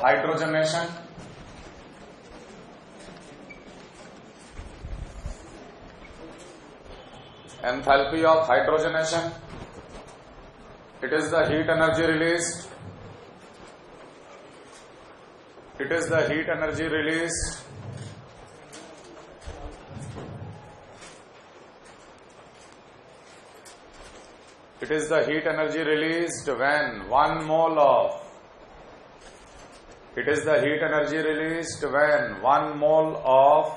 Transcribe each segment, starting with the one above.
hydrogenation. Enthalpy of hydrogenation. It is the heat energy released. It is the heat energy released. It is the heat energy released when 1 mole of. It is the heat energy released when 1 mole of.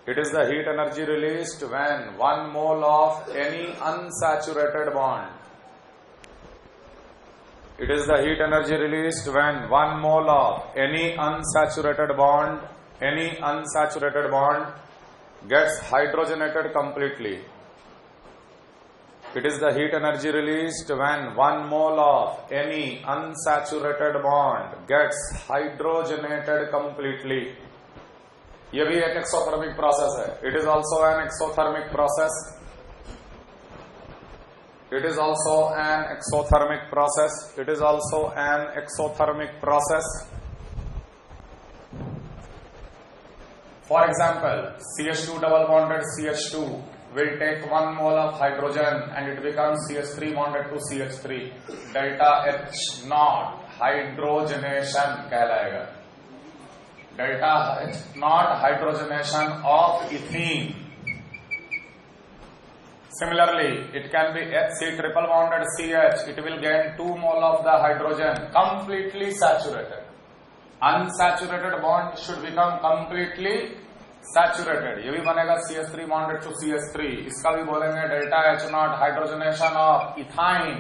It is the heat energy released when 1 mole of any unsaturated bond. It is the heat energy released when 1 mole of any unsaturated bond, gets hydrogenated completely. It is the heat energy released when 1 mole of any unsaturated bond gets hydrogenated completely. ये भी एक exothermic process है. It is also an exothermic process. It is also an exothermic process. It is also an exothermic process. For example, CH2 double bonded CH2 will take 1 mole of hydrogen and it becomes CH3 bonded to CH3. Delta H naught hydrogenation कहलाएगा. Delta H naught hydrogenation of ethene. Similarly, it can be HC triple bonded CH. It will gain 2 mole of the hydrogen, completely saturated. Unsaturated bond should become completely saturated. ये भी बनेगा CH3 bonded to CH3. इसका भी बोलेंगे delta H naught hydrogenation of ethyne.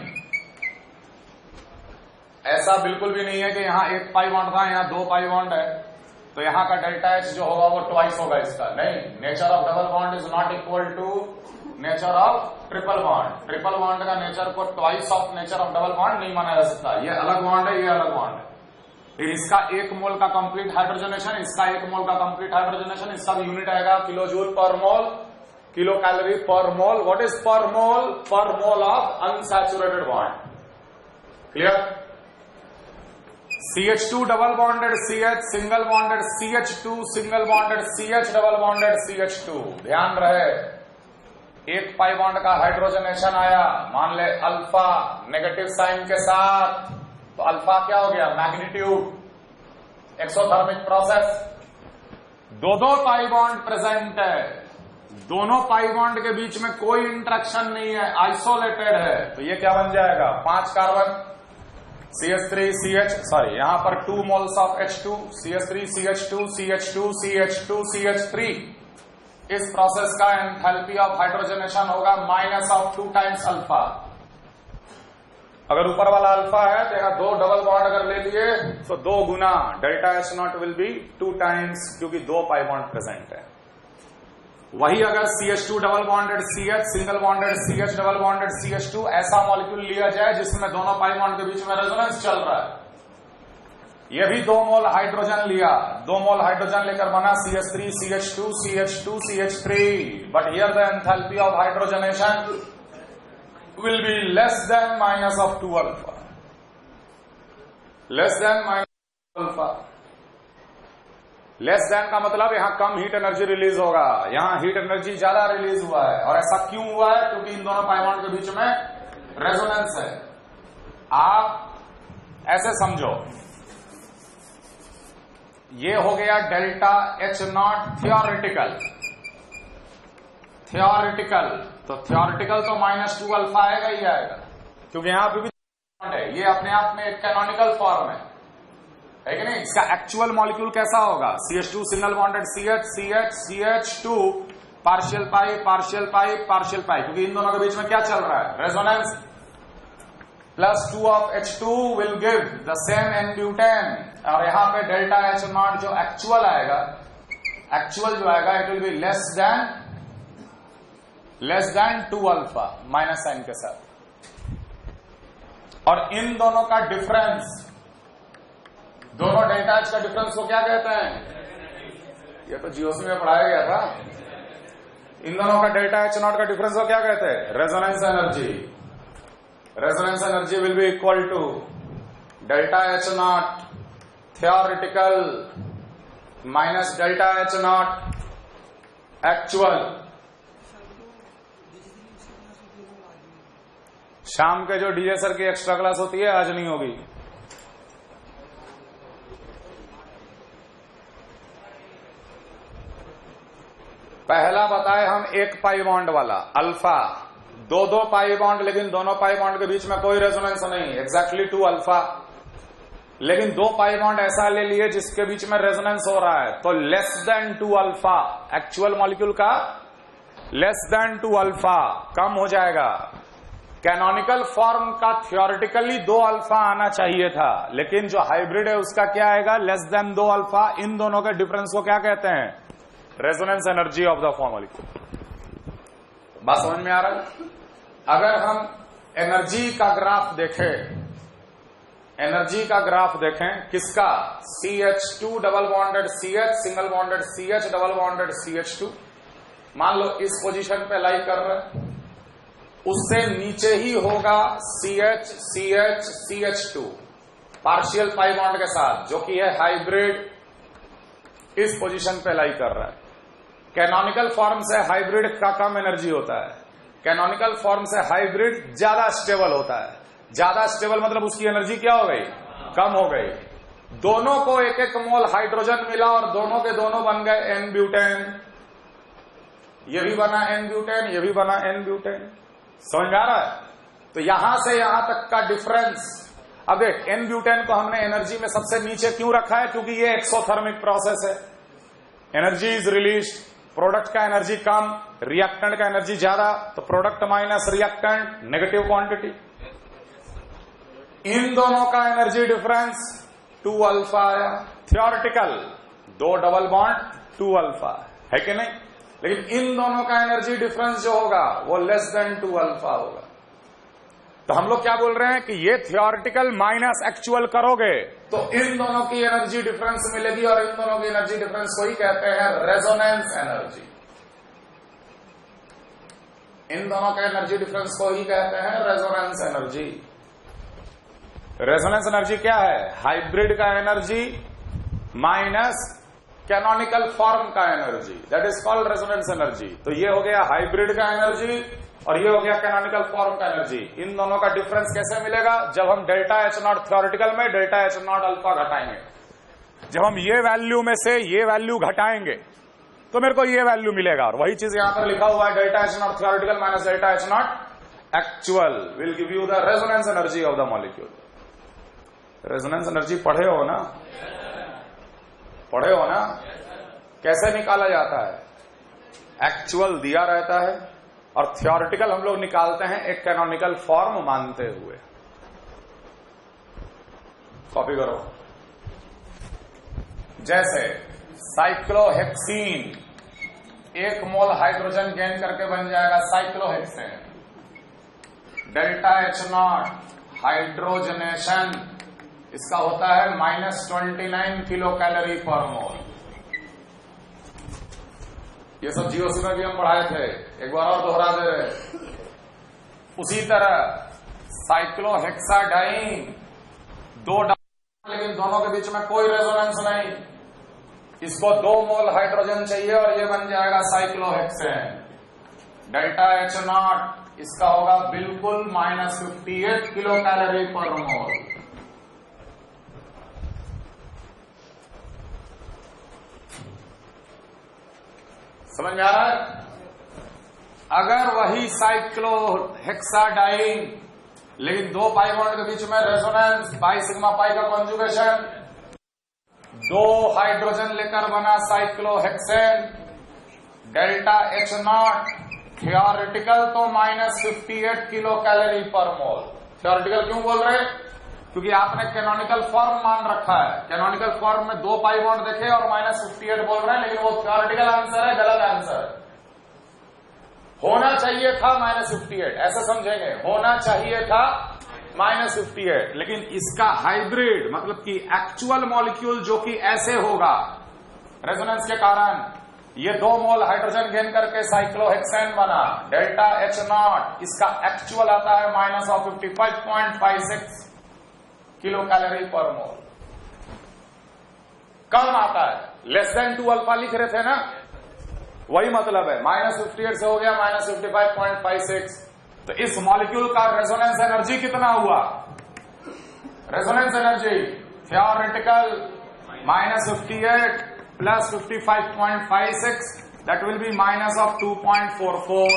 ऐसा बिल्कुल भी नहीं है कि यहाँ 1 पाई बॉन्ड था, यहाँ 2 पाई बॉन्ड है, तो यहाँ का डेल्टा एच जो होगा वो ट्वाइस होगा इसका. नहीं, nature of double bond is not equal to nature of triple bond. Triple bond का नेचर को twice of nature of double bond नहीं माना जा सकता. ये अलग बॉन्ड है, ये अलग बॉन्ड है. इसका 1 मोल का कंप्लीट हाइड्रोजनेशन, इसका 1 मोल का कंप्लीट हाइड्रोजनेशन, इसका भी यूनिट आएगा किलो जूल पर मोल, kilo calorie per mole. What is पर मोल? पर mole of unsaturated bond. Clear? CH2 double bonded CH, single bonded CH2, single bonded CH, double bonded CH2. ध्यान रहे, 1 पाई बॉन्ड का hydrogenation आया, मान ले अल्फा नेगेटिव साइन के साथ, तो अल्फा क्या हो गया? मैग्नीट्यूड. Exothermic process. दो पाई बॉन्ड प्रेजेंट है, दोनों पाई बॉन्ड के बीच में कोई इंटरेक्शन नहीं है, आइसोलेटेड है, तो ये क्या बन जाएगा? 5 कार्बन CH3 CH, सॉरी यहां पर 2 moles of H2, CH3 CH2 CH2 CH2 CH3. इस प्रोसेस का एंथैल्पी ऑफ हाइड्रोजनेशन होगा -2 times अल्फा. अगर ऊपर वाला अल्फा है तो यहाँ 2 डबल बॉन्ड अगर ले लिए तो 2 गुना delta H nought will be 2 times, क्योंकि 2 पाई बॉन्ड प्रेजेंट है. वही अगर CH2 double bonded CH, single bonded CH, double bonded CH2 ऐसा मॉलिक्यूल लिया जाए जिसमें दोनों पाई बॉन्ड के बीच में रेजोनेंस चल रहा है, ये भी 2 मोल हाइड्रोजन लिया, 2 मोल हाइड्रोजन लेकर बना CH3 CH2 CH2 CH3. But here the enthalpy of hydrogenation will be less than -2 alpha. Less than -alpha. Less than का मतलब यहां कम हीट एनर्जी रिलीज होगा, यहां हीट एनर्जी ज्यादा रिलीज हुआ है. और ऐसा क्यों हुआ है? क्योंकि इन दोनों पाई बॉन्ड के बीच में रेजोनेंस है. आप ऐसे समझो, ये हो गया delta H not theoretical. Theoretical तो -2 अल्फा आएगा ही आएगा, क्योंकि यहां पे भी है. ये अपने आप में एक कैनोनिकल फॉर्म है कि नहीं? इसका एक्चुअल मॉलिक्यूल कैसा होगा? CH2 single bonded CH CH CH2 partial pi partial pi partial pi, क्योंकि इन दोनों के बीच में क्या चल रहा है? Resonance. +2 of H2 will give the same N butane. और यहां पे डेल्टा H नॉट जो एक्चुअल आएगा, एक्चुअल जो आएगा it will be less than 2 alpha minus sign के साथ. और इन दोनों का डिफरेंस, दोनों डेल्टा एच का डिफरेंस को क्या कहते हैं? ये तो जीओसी में पढ़ाया गया था. इन दोनों का डेल्टा एच नॉट का डिफरेंस को क्या कहते हैं? Resonance energy. Resonance energy will be equal to delta H naught theoretical minus delta H naught actual. शाम के जो डीजे सर की एक्स्ट्रा क्लास होती है आज नहीं होगी। पहला बताए हम एक पाई बॉन्ड वाला अल्फा, दो पाई बॉन्ड, लेकिन दोनों पाई बॉन्ड के बीच में कोई रेजोनेंस नहीं, एग्जैक्टली 2 अल्फा। लेकिन 2 पाई बॉन्ड ऐसा ले लिए जिसके बीच में रेजोनेंस हो रहा है, तो less than 2 alpha, actual molecule का लेस देन 2 अल्फा कम हो जाएगा। कैनोनिकल फॉर्म का थियोरिटिकली 2 अल्फा आना चाहिए था, लेकिन जो हाइब्रिड है उसका क्या आएगा, लेस देन 2 अल्फा। इन दोनों के डिफरेंस को क्या कहते हैं, resonance energy of the form molecule. बात समझ में आ रहा है? अगर हम एनर्जी का ग्राफ देखें, एनर्जी का ग्राफ देखें किसका, CH2 double bonded CH single bonded CH double bonded CH2, मान लो इस पोजीशन पे लाई कर रहे हैं, उससे नीचे ही होगा CH CH CH2 partial pi bond के साथ, जो कि है हाइब्रिड, इस पोजीशन पे लाई कर रहा है। कैनोनिकल फॉर्म से हाइब्रिड का कम एनर्जी होता है, कैनोनिकल फॉर्म से हाइब्रिड ज्यादा स्टेबल होता है। ज्यादा स्टेबल मतलब उसकी एनर्जी क्या हो गई, कम हो गई। दोनों को एक एक मोल हाइड्रोजन मिला और दोनों के दोनों बन गए N ब्यूटेन, ये भी बना N ब्यूटेन, ये भी बना N ब्यूटेन। समझ में आ रहा है? तो यहां से यहां तक का डिफरेंस, अब देख N ब्यूटेन को हमने एनर्जी में सबसे नीचे क्यों रखा है, क्योंकि ये एक्सोथर्मिक प्रोसेस है, एनर्जी इज रिलीज, प्रोडक्ट का एनर्जी कम, रिएक्टेंट का एनर्जी ज्यादा, तो product minus reactant negative quantity. इन दोनों का एनर्जी डिफरेंस 2 अल्फा आया, थियोरिटिकल 2 डबल बॉन्ड 2 अल्फा है कि नहीं, लेकिन इन दोनों का एनर्जी डिफरेंस जो होगा वो लेस देन 2 अल्फा होगा। तो हम लोग क्या बोल रहे हैं कि ये थियोरिटिकल माइनस एक्चुअल करोगे तो इन दोनों की एनर्जी डिफरेंस मिलेगी, और इन दोनों की एनर्जी डिफरेंस को ही कहते हैं रेजोनेंस एनर्जी। इन दोनों के एनर्जी डिफरेंस को ही कहते हैं रेजोनेंस एनर्जी। रेजोनेंस एनर्जी क्या है, हाइब्रिड का एनर्जी माइनस कैनोनिकल फॉर्म का energy, that is called resonance energy. तो ये हो गया हाइब्रिड का एनर्जी और ये हो गया कैनोनिकल फॉर्म का एनर्जी। इन दोनों का डिफरेंस कैसे मिलेगा, जब हम डेल्टा एच नॉट थियोरिटिकल में डेल्टा एच नॉट अल्फा घटाएंगे। जब हम ये वैल्यू में से ये वैल्यू घटाएंगे तो मेरे को ये वैल्यू मिलेगा, और वही चीज यहां पर लिखा हुआ है, delta H naught theoretical minus delta H naught actual will give you the resonance energy of the molecule. Resonance energy पढ़े हो ना, पढ़े हो ना, कैसे निकाला जाता है, एक्चुअल दिया रहता है और थियोरिटिकल हम लोग निकालते हैं एक कैनोनिकल फॉर्म मानते हुए। कॉपी करो। जैसे साइक्लोहेक्सीन, 1 मोल हाइड्रोजन गेन करके बन जाएगा cyclohexane, delta H not hydrogenation इसका होता है -29 किलो कैलोरी पर मोल। ये सब जीओसी में भी हम पढ़ाए थे, एक बार और दोहरा दे रहे। उसी तरह साइक्लोहेक्साडाइन 2 लेकिन दोनों के बीच में कोई रेजोनेंस नहीं, इसको 2 मोल हाइड्रोजन चाहिए और ये बन जाएगा साइक्लोहेक्सेन, डेल्टा एच नॉट इसका होगा बिल्कुल -58 किलो कैलोरी पर मोल। समझ में आ रहा है? अगर वही साइक्लोहेक्साडाइन लेकिन 2 पाई बॉन्ड के बीच में रेजोनेंस, बाई सिग्मा पाई का कॉन्जुगेशन, 2 हाइड्रोजन लेकर बना cyclohexane, delta H naught theoretical तो -58 किलो कैलोरी पर मोल। थियोरिटिकल क्यों बोल रहे, क्योंकि आपने कैनोनिकल फॉर्म मान रखा है, कैनोनिकल फॉर्म में 2 पाई बॉन्ड देखे और -58 बोल रहे हैं, लेकिन वो थियोरिटिकल आंसर है, गलत आंसर है। होना चाहिए था -58, ऐसा समझेंगे, होना चाहिए था -58, लेकिन इसका हाइब्रिड मतलब कि एक्चुअल मॉलिक्यूल जो कि ऐसे होगा रेजोनेंस के कारण, ये 2 मोल हाइड्रोजन गेन करके साइक्लोहेक्सेन बना, डेल्टा एच नॉट इसका एक्चुअल आता है -55.56, किलो कैलोरी पर मोल। कम आता है, लेस देन 2 अल्फा लिख रहे थे ना, वही मतलब है। -58 से हो गया -55.56। तो इस मॉलिक्यूल का रेजोनेंस एनर्जी कितना हुआ? Resonance energy theoretical -58 plus 55.56, that will B -2.44।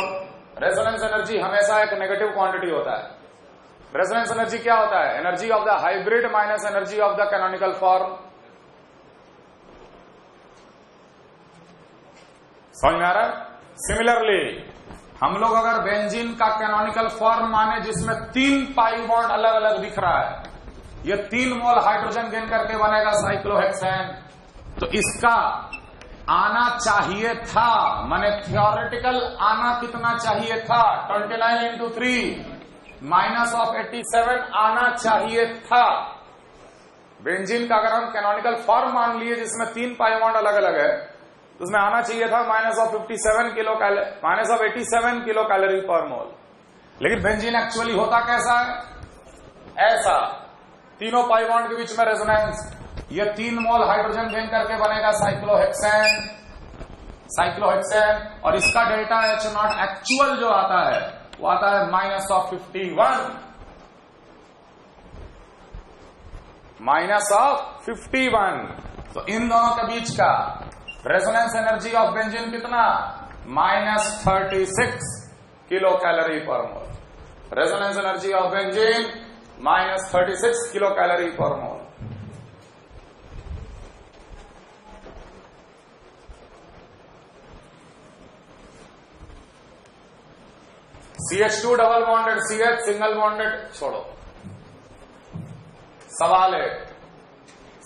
Resonance energy हमेशा एक नेगेटिव क्वांटिटी होता है। रेजोनेंस एनर्जी क्या होता है? Energy of the hybrid minus energy of the canonical form. समझ में आ रहा है? सिमिलरली हम लोग अगर बेंजीन का कैनोनिकल फॉर्म माने जिसमें 3 पाई बॉन्ड अलग अलग दिख रहा है, ये 3 मोल हाइड्रोजन गेन करके बनेगा साइक्लोहेक्सेन, तो इसका आना चाहिए था, माने थियोरेटिकल आना कितना चाहिए था? 29 इंटू 3 -87 आना चाहिए था। बेंजीन का अगर हम कैनोनिकल फॉर्म मान लिए जिसमें 3 पाई बॉन्ड अलग अलग है, तो उसमें आना चाहिए था -87 किलो कैलोरी पर मोल। लेकिन बेंजीन एक्चुअली होता कैसा है? ऐसा, तीनों पाई बॉन्ड के बीच में रेजोनेंस, ये 3 मोल हाइड्रोजन गेन करके बनेगा साइक्लोहेक्सेन, और इसका डेल्टा H0 एक्चुअल जो आता है वो आता है -51। तो इन दोनों के बीच का रेजोनेंस एनर्जी ऑफ बेंजीन कितना? -36 kilo calorie per mole. Resonance energy of benzene -36 kilo calorie per mole. CH2 double bonded CH single bonded छोड़ो, सवाल है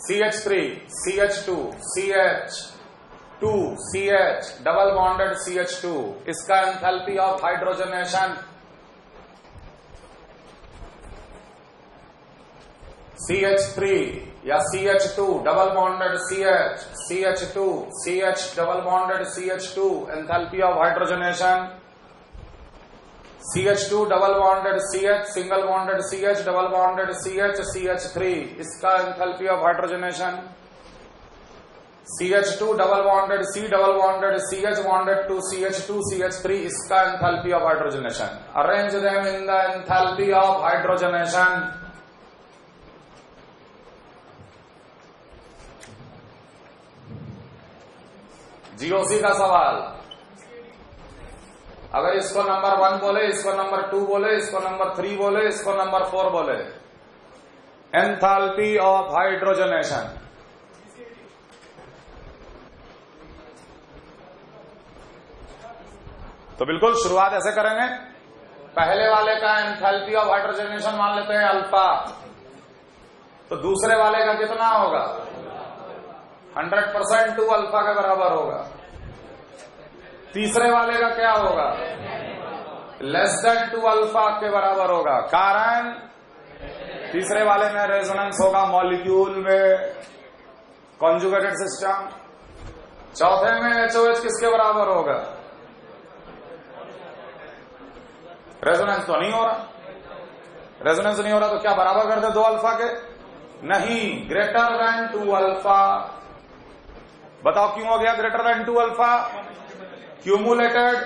CH3 CH2 CH2 CH double bonded CH2, इसका एंथैल्पी ऑफ हाइड्रोजनेशन CH3 या CH2 double bonded CH, CH2 CH double bonded CH2, enthalpy of hydrogenation CH2 double bonded CH single bonded CH double bonded CH CH3, इसका enthalpy of hydrogenation CH2 double bonded C double bonded CH bonded to CH2 CH3, इसका enthalpy of hydrogenation. Arrange them in the enthalpy of hydrogenation. GOC का सवाल, अगर इसको number 1 बोले, इसको number 2 बोले, इसको नंबर 3 बोले, इसको नंबर 4 बोले, एंथैल्पी ऑफ हाइड्रोजनेशन। तो बिल्कुल शुरुआत ऐसे करेंगे, पहले वाले का एंथैल्पी ऑफ हाइड्रोजनेशन मान लेते हैं अल्फा, तो दूसरे वाले का कितना होगा? 100% 2 अल्फा के बराबर होगा। तीसरे वाले का क्या होगा? लेस देन 2 अल्फा के बराबर होगा। कारण तीसरे वाले में रेजोनेंस होगा मॉलिक्यूल में, कॉन्जुगेटेड सिस्टम। चौथे में HOH किसके बराबर होगा? रेजोनेंस तो नहीं हो रहा, रेजोनेंस नहीं हो रहा, तो क्या बराबर कर दे 2 अल्फा के? नहीं, ग्रेटर देन 2 अल्फा। बताओ क्यों हो गया greater than 2 alpha? Cumulated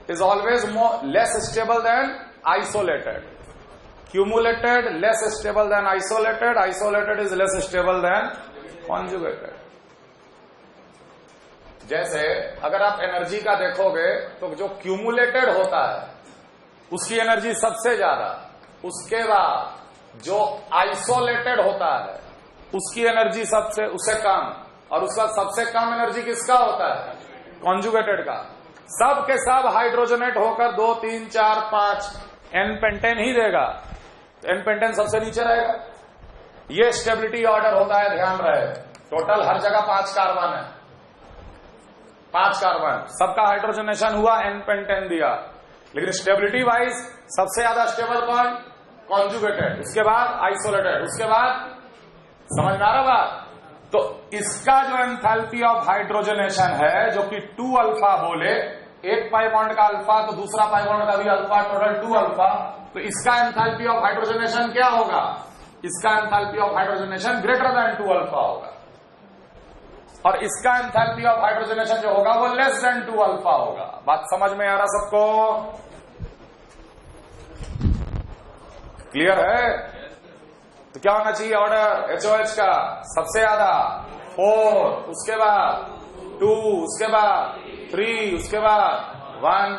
is always less stable than isolated. Cumulated less stable than isolated. Isolated is less stable than conjugated. जैसे अगर आप एनर्जी का देखोगे तो जो क्यूमुलेटेड होता है उसकी एनर्जी सबसे ज्यादा, उसके बाद जो आइसोलेटेड होता है उसकी एनर्जी उससे कम, और उसका सबसे कम एनर्जी किसका होता है? कॉन्जुगेटेड का। सब के सब हाइड्रोजनेट होकर 2 3 4 5 एन पेंटेन ही देगा, तो एन पेंटेन सबसे नीचे रहेगा। ये स्टेबिलिटी ऑर्डर होता है, ध्यान रहे। टोटल हर जगह 5 कार्बन है, 5 कार्बन, सबका हाइड्रोजनेशन हुआ, एन पेंटेन दिया, लेकिन स्टेबिलिटी वाइज सबसे ज्यादा स्टेबल कौन? कॉन्जुगेटेड, उसके बाद आइसोलेटेड, उसके बाद, समझ में आ रहा बात? तो इसका जो एंथैल्पी ऑफ हाइड्रोजनेशन है, जो कि 2 अल्फा बोले, एक पाई बॉन्ड का अल्फा तो दूसरा पाई बॉन्ड का भी अल्फा, टोटल 2 अल्फा, तो इसका एंथैल्पी ऑफ हाइड्रोजनेशन क्या होगा? इसका enthalpy of hydrogenation greater than 2 alpha होगा, और इसका एंथैल्पी ऑफ हाइड्रोजनेशन जो होगा वो लेस देन 2 अल्फा होगा। बात समझ में आ रहा सबको? क्लियर है? तो क्या होना चाहिए ऑर्डर HOH का? सबसे ज्यादा 4, उसके बाद 2, उसके बाद 3, उसके बाद 1।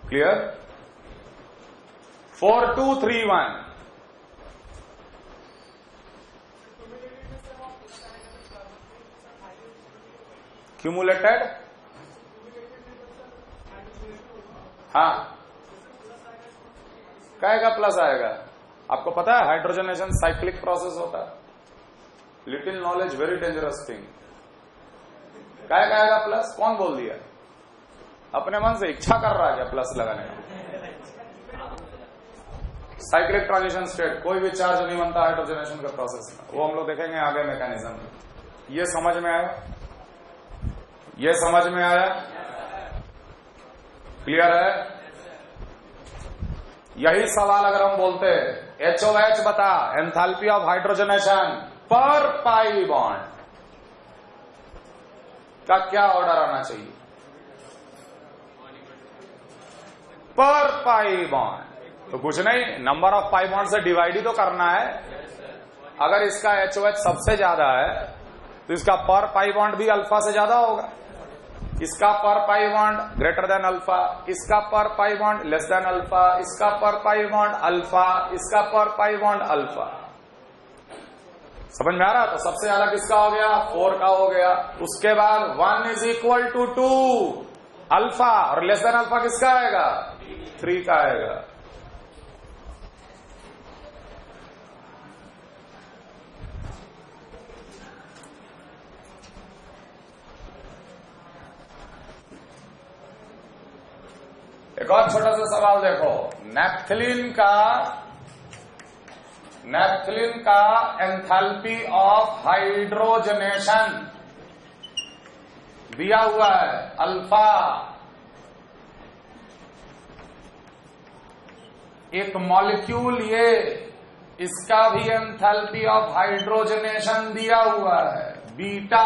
क्लियर? 4 2 3 1। क्यूमुलेटेड, हाँ, क्या प्लस आएगा? आपको पता है हाइड्रोजनेशन साइक्लिक प्रोसेस होता है। Little knowledge very dangerous thing. क्या आएगा प्लस? कौन बोल दिया? अपने मन से इच्छा कर रहा है क्या प्लस लगाने का? साइक्लिक ट्रांजिशन स्टेट, कोई भी चार्ज नहीं बनता हाइड्रोजनेशन का प्रोसेस में, वो हम लोग देखेंगे आगे मैकेनिज्म। ये समझ में आया? ये समझ में आया? क्लियर है? यही सवाल अगर हम बोलते HOH बता एंथैल्पी ऑफ हाइड्रोजनेशन पर पाई बॉन्ड का क्या ऑर्डर आना चाहिए? पर पाई बॉन्ड। तो कुछ नहीं, नंबर ऑफ पाई बॉन्ड से डिवाइड ही तो करना है। अगर इसका HOH सबसे ज्यादा है तो इसका पर पाई बॉन्ड भी अल्फा से ज्यादा होगा। इसका पर pi bond greater than alpha, इसका पर pi bond less than alpha, इसका पर पाई बॉन्ड अल्फा, इसका पर पाई बॉन्ड अल्फा। समझ में आ रहा? तो सबसे ज्यादा किसका हो गया? 4 का हो गया। उसके बाद 1 इज इक्वल टू 2 अल्फा, और लेस देन अल्फा किसका आएगा? 3 का आएगा। एक और छोटा सा सवाल देखो, नैप्थलीन का एंथैल्पी ऑफ हाइड्रोजनेशन दिया हुआ है अल्फा। एक मॉलिक्यूल ये, इसका भी एंथैल्पी ऑफ हाइड्रोजनेशन दिया हुआ है बीटा।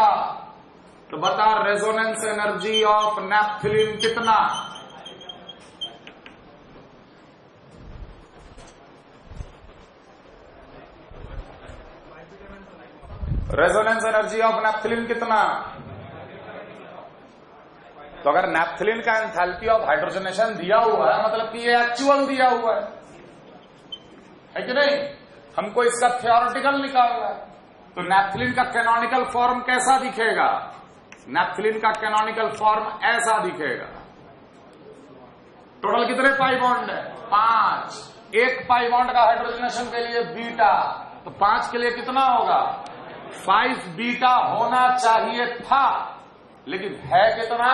तो बता रेजोनेंस एनर्जी ऑफ नैप्थलीन कितना? रेजोनेंस एनर्जी ऑफ नैप्थलीन कितना? तो अगर नैप्थलीन का एंथैल्पी ऑफ हाइड्रोजनेशन दिया हुआ है मतलब कि ये एक्चुअल दिया हुआ है कि नहीं? हमको इसका थ्योरेटिकल निकालना है। तो नैप्थलीन का कैनोनिकल फॉर्म कैसा दिखेगा? नैप्थलीन का कैनोनिकल फॉर्म ऐसा दिखेगा। टोटल कितने पाई बॉन्ड है? 5। एक पाई बॉन्ड का हाइड्रोजनेशन के लिए बीटा, तो 5 के लिए कितना होगा? 5 बीटा होना चाहिए था, लेकिन है कितना?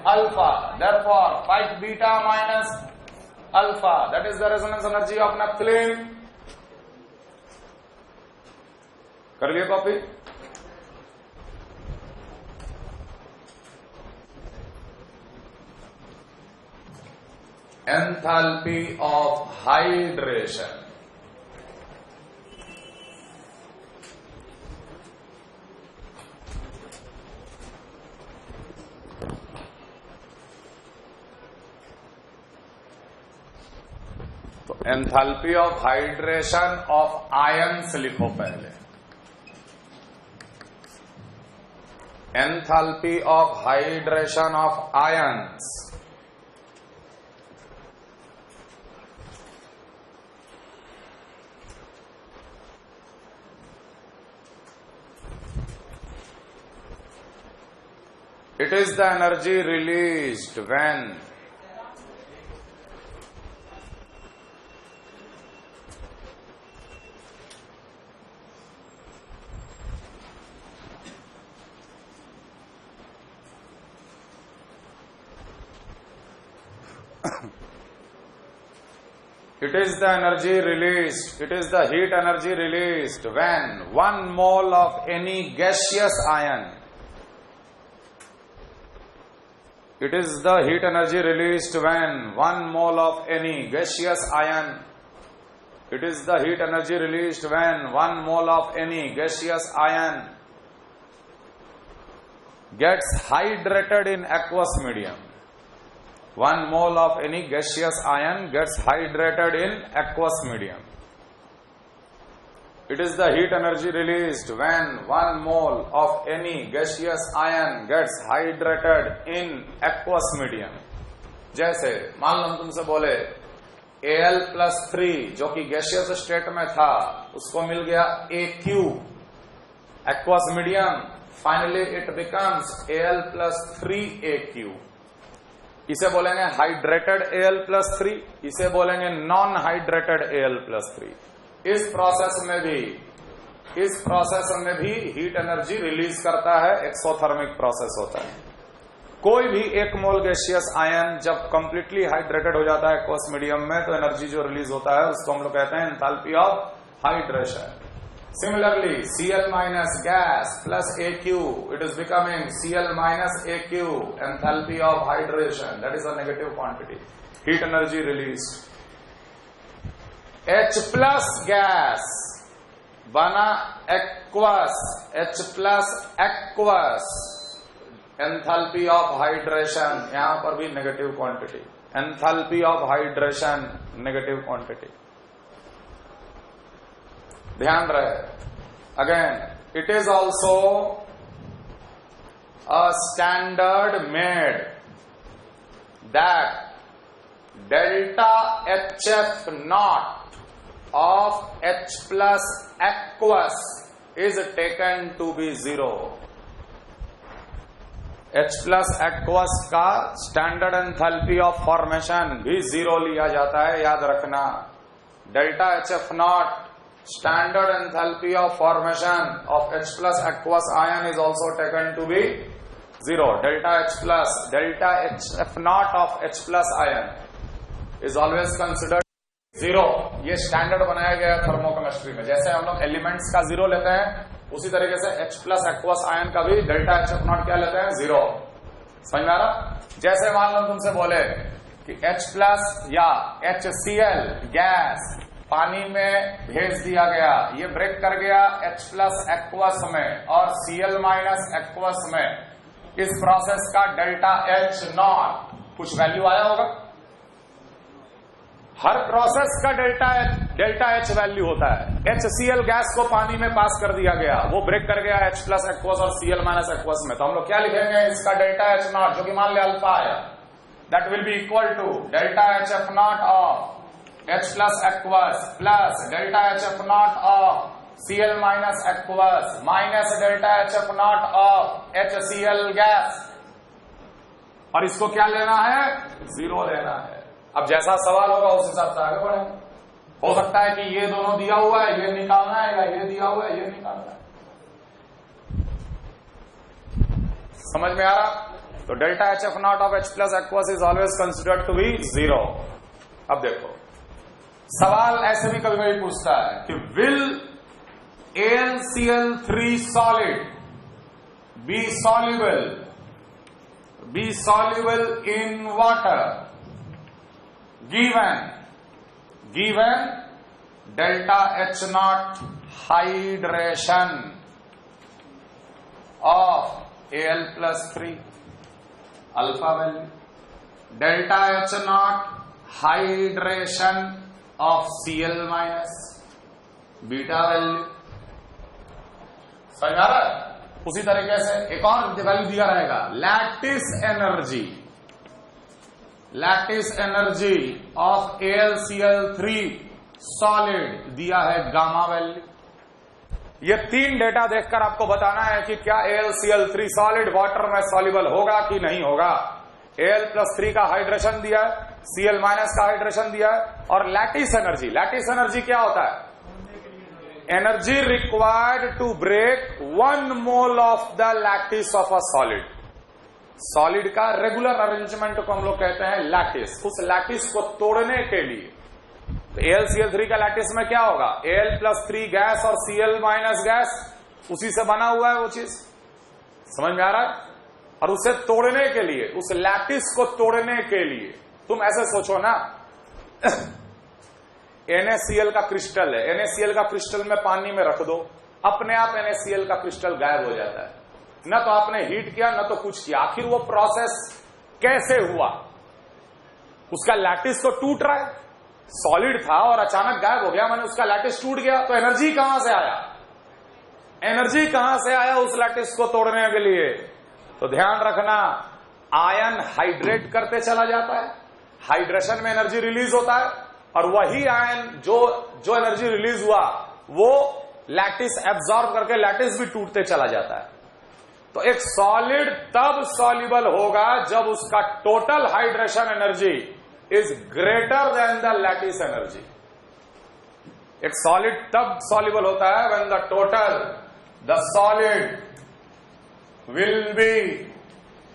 Alpha. Therefore 5 beta minus alpha, that is the resonance energy of naphthalene. कर लिया कॉपी? एंथैल्पी ऑफ हाइड्रेशन, तो enthalpy of hydration of ions लिखो पहले। Enthalpy of hydration of ions, it is the energy released when it is the energy released, it is the heat energy released when 1 mole of any gaseous ion It is the heat energy released when 1 mole of any gaseous ion. It is the heat energy released when 1 mole of any gaseous ion gets hydrated in aqueous medium. 1 mole of any gaseous ion gets hydrated in aqueous medium. It is the heat energy released when 1 mole of any gaseous ion gets hydrated in aqueous medium. जैसे मान लो हम तुमसे बोले Al+3 जो कि gaseous state में था उसको मिल गया AQ aqueous medium. Finally it becomes Al+3AQ. इसे बोलेंगे हाइड्रेटेड Al+3, इसे बोलेंगे नॉन हाइड्रेटेड Al+3. इस प्रोसेस में भी हीट एनर्जी रिलीज करता है, एक्सोथर्मिक प्रोसेस होता है. कोई भी 1 मोल गैसियस आयन जब कंप्लीटली हाइड्रेटेड हो जाता है एक्वस मीडियम में तो एनर्जी जो रिलीज होता है उसको हम लोग कहते हैं enthalpy of hydration. Similarly Cl minus gas plus AQ, it is becoming Cl minus AQ, enthalpy of hydration. That is a negative quantity. Heat energy released. H plus gas बना aqueous, H plus aqueous, enthalpy of hydration. यहां पर भी negative quantity. Enthalpy of hydration, negative quantity. ध्यान रहे. Again, it is also a standard made that delta HF naught of H plus aqueous is taken to be 0. H plus aqueous का standard enthalpy of formation भी 0 लिया जाता है, याद रखना. Delta HF naught standard enthalpy of formation of H plus aqueous ion is also taken to be 0. Delta HF naught of H plus ion is always considered 0. ये standard बनाया गया है थर्मोकेमिस्ट्री में. जैसे हम लोग एलिमेंट्स का 0 लेते हैं उसी तरीके से H plus aqueous ion का भी डेल्टा HF naught क्या लेते हैं? 0. समझ में आ रहा? जैसे मान लो तुमसे बोले कि H plus या HCl गैस पानी में भेज दिया गया, ये ब्रेक कर गया H plus aqueous में और Cl minus aqueous में. इस प्रोसेस का डेल्टा H naught कुछ वैल्यू आया होगा. हर प्रोसेस का डेल्टा H वैल्यू होता है. HCl गैस को पानी में पास कर दिया गया, वो ब्रेक कर गया H plus aqueous और Cl minus aqueous में. तो हम लोग क्या लिखेंगे? इसका डेल्टा H naught जो कि मान ले अल्फा आया, that will be equal to delta HF naught of H plus aqueous plus delta HF naught of Cl minus aqueous minus delta HF naught of HCl gas. और इसको क्या लेना है? 0 लेना है. अब जैसा सवाल होगा उस हिसाब से आगे बढ़ेंगे. हो सकता है कि ये दोनों दिया हुआ है, ये निकालना है, या ये दिया हुआ है, ये निकालना है. समझ में आ रहा? तो delta HF naught of H plus aqueous is always considered to be 0. अब देखो सवाल ऐसे भी कभी कभी पूछता है कि will AlCl3 solid be soluble in water given delta H naught hydration of Al+3 alpha value, delta H naught hydration of Cl minus beta value. समझ आ रहा है? उसी तरीके से एक और वैल्यू दिया रहेगा lattice energy of AlCl3 solid दिया है गामा वैल्यू. ये 3 डेटा देखकर आपको बताना है कि क्या AlCl3 सॉलिड वाटर में सॉल्युबल होगा कि नहीं होगा. Al+3 का हाइड्रेशन दिया है, Cl माइनस का हाइड्रेशन दिया है, और लैटिस एनर्जी क्या होता है? Energy required to break 1 mole of the lattice of a solid का रेगुलर अरेंजमेंट को हम लोग कहते हैं लैटिस. उस लैटिस को तोड़ने के लिए तो AlCl3 का लैटिस में क्या होगा? Al+3 गैस और Cl माइनस गैस, उसी से बना हुआ है वो चीज. समझ में आ रहा है? और उसे तोड़ने के लिए, उस लैटिस को तोड़ने के लिए, तुम ऐसे सोचो ना, NaCl का क्रिस्टल है, NaCl का क्रिस्टल में पानी में रख दो, अपने आप NaCl का क्रिस्टल गायब हो जाता है। न तो आपने हीट किया, न तो कुछ किया। आखिर वो प्रोसेस कैसे हुआ? उसका लैटिस तो टूट रहा है, सॉलिड था और अचानक गायब हो गया, माने उसका लैटिस टूट गया, तो एनर्जी कहां से आया? एनर्जी कहां से आया उस लैटिस को तोड़ने के लिए? तो ध्यान रखना, आयन हाइड्रेट करते चला जाता है, हाइड्रेशन में एनर्जी रिलीज होता है, और वही आयन जो एनर्जी रिलीज हुआ वो लैटिस एब्जॉर्ब करके लैटिस भी टूटते चला जाता है। तो एक सॉलिड तब सॉल्युबल होगा जब उसका total hydration energy is greater than the lattice energy. एक सॉलिड तब सॉल्युबल होता है when the total, the solid will be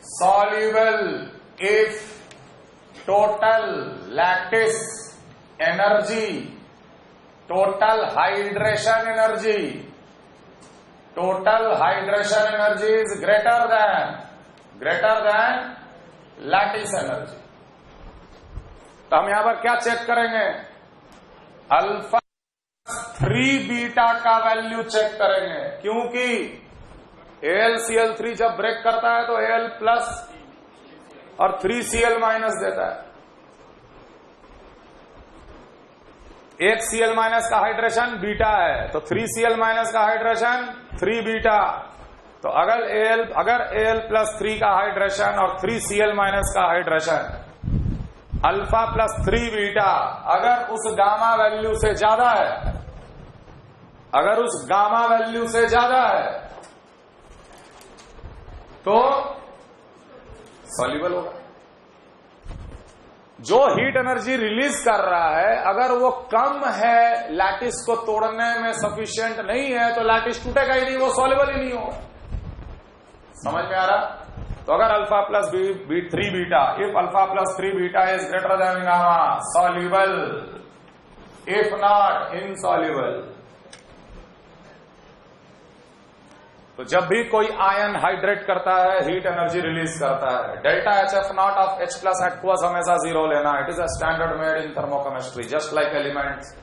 soluble if total lattice energy, total hydration energy is greater than lattice energy। तो हम यहां पर क्या check करेंगे? अल्फा 3 बीटा का वैल्यू चेक करेंगे, क्योंकि AlCl3 जब ब्रेक करता है तो Al प्लस और 3Cl माइनस देता है। एक Cl माइनस का हाइड्रेशन बीटा है, तो 3Cl माइनस का हाइड्रेशन 3 बीटा। तो अगर Al प्लस 3 का हाइड्रेशन और 3Cl माइनस का हाइड्रेशन अल्फा प्लस 3 बीटा अगर उस गामा वैल्यू से ज्यादा है, अगर उस गामा वैल्यू से ज्यादा है तो सॉल्युबल होगा। जो हीट एनर्जी रिलीज कर रहा है अगर वो कम है, लैटिस को तोड़ने में सफिशिएंट नहीं है, तो लैटिस टूटेगा ही नहीं, वो सॉल्युबल ही नहीं होगा। समझ में आ रहा? तो अगर alpha plus 3 beta, if alpha plus 3 beta is greater than gamma, soluble, if not insoluble. तो जब भी कोई आयन हाइड्रेट करता है, हीट एनर्जी रिलीज करता है, delta HF not of H plus aqueous हमेशा 0 लेना। It is a standard made in thermochemistry, just like elements.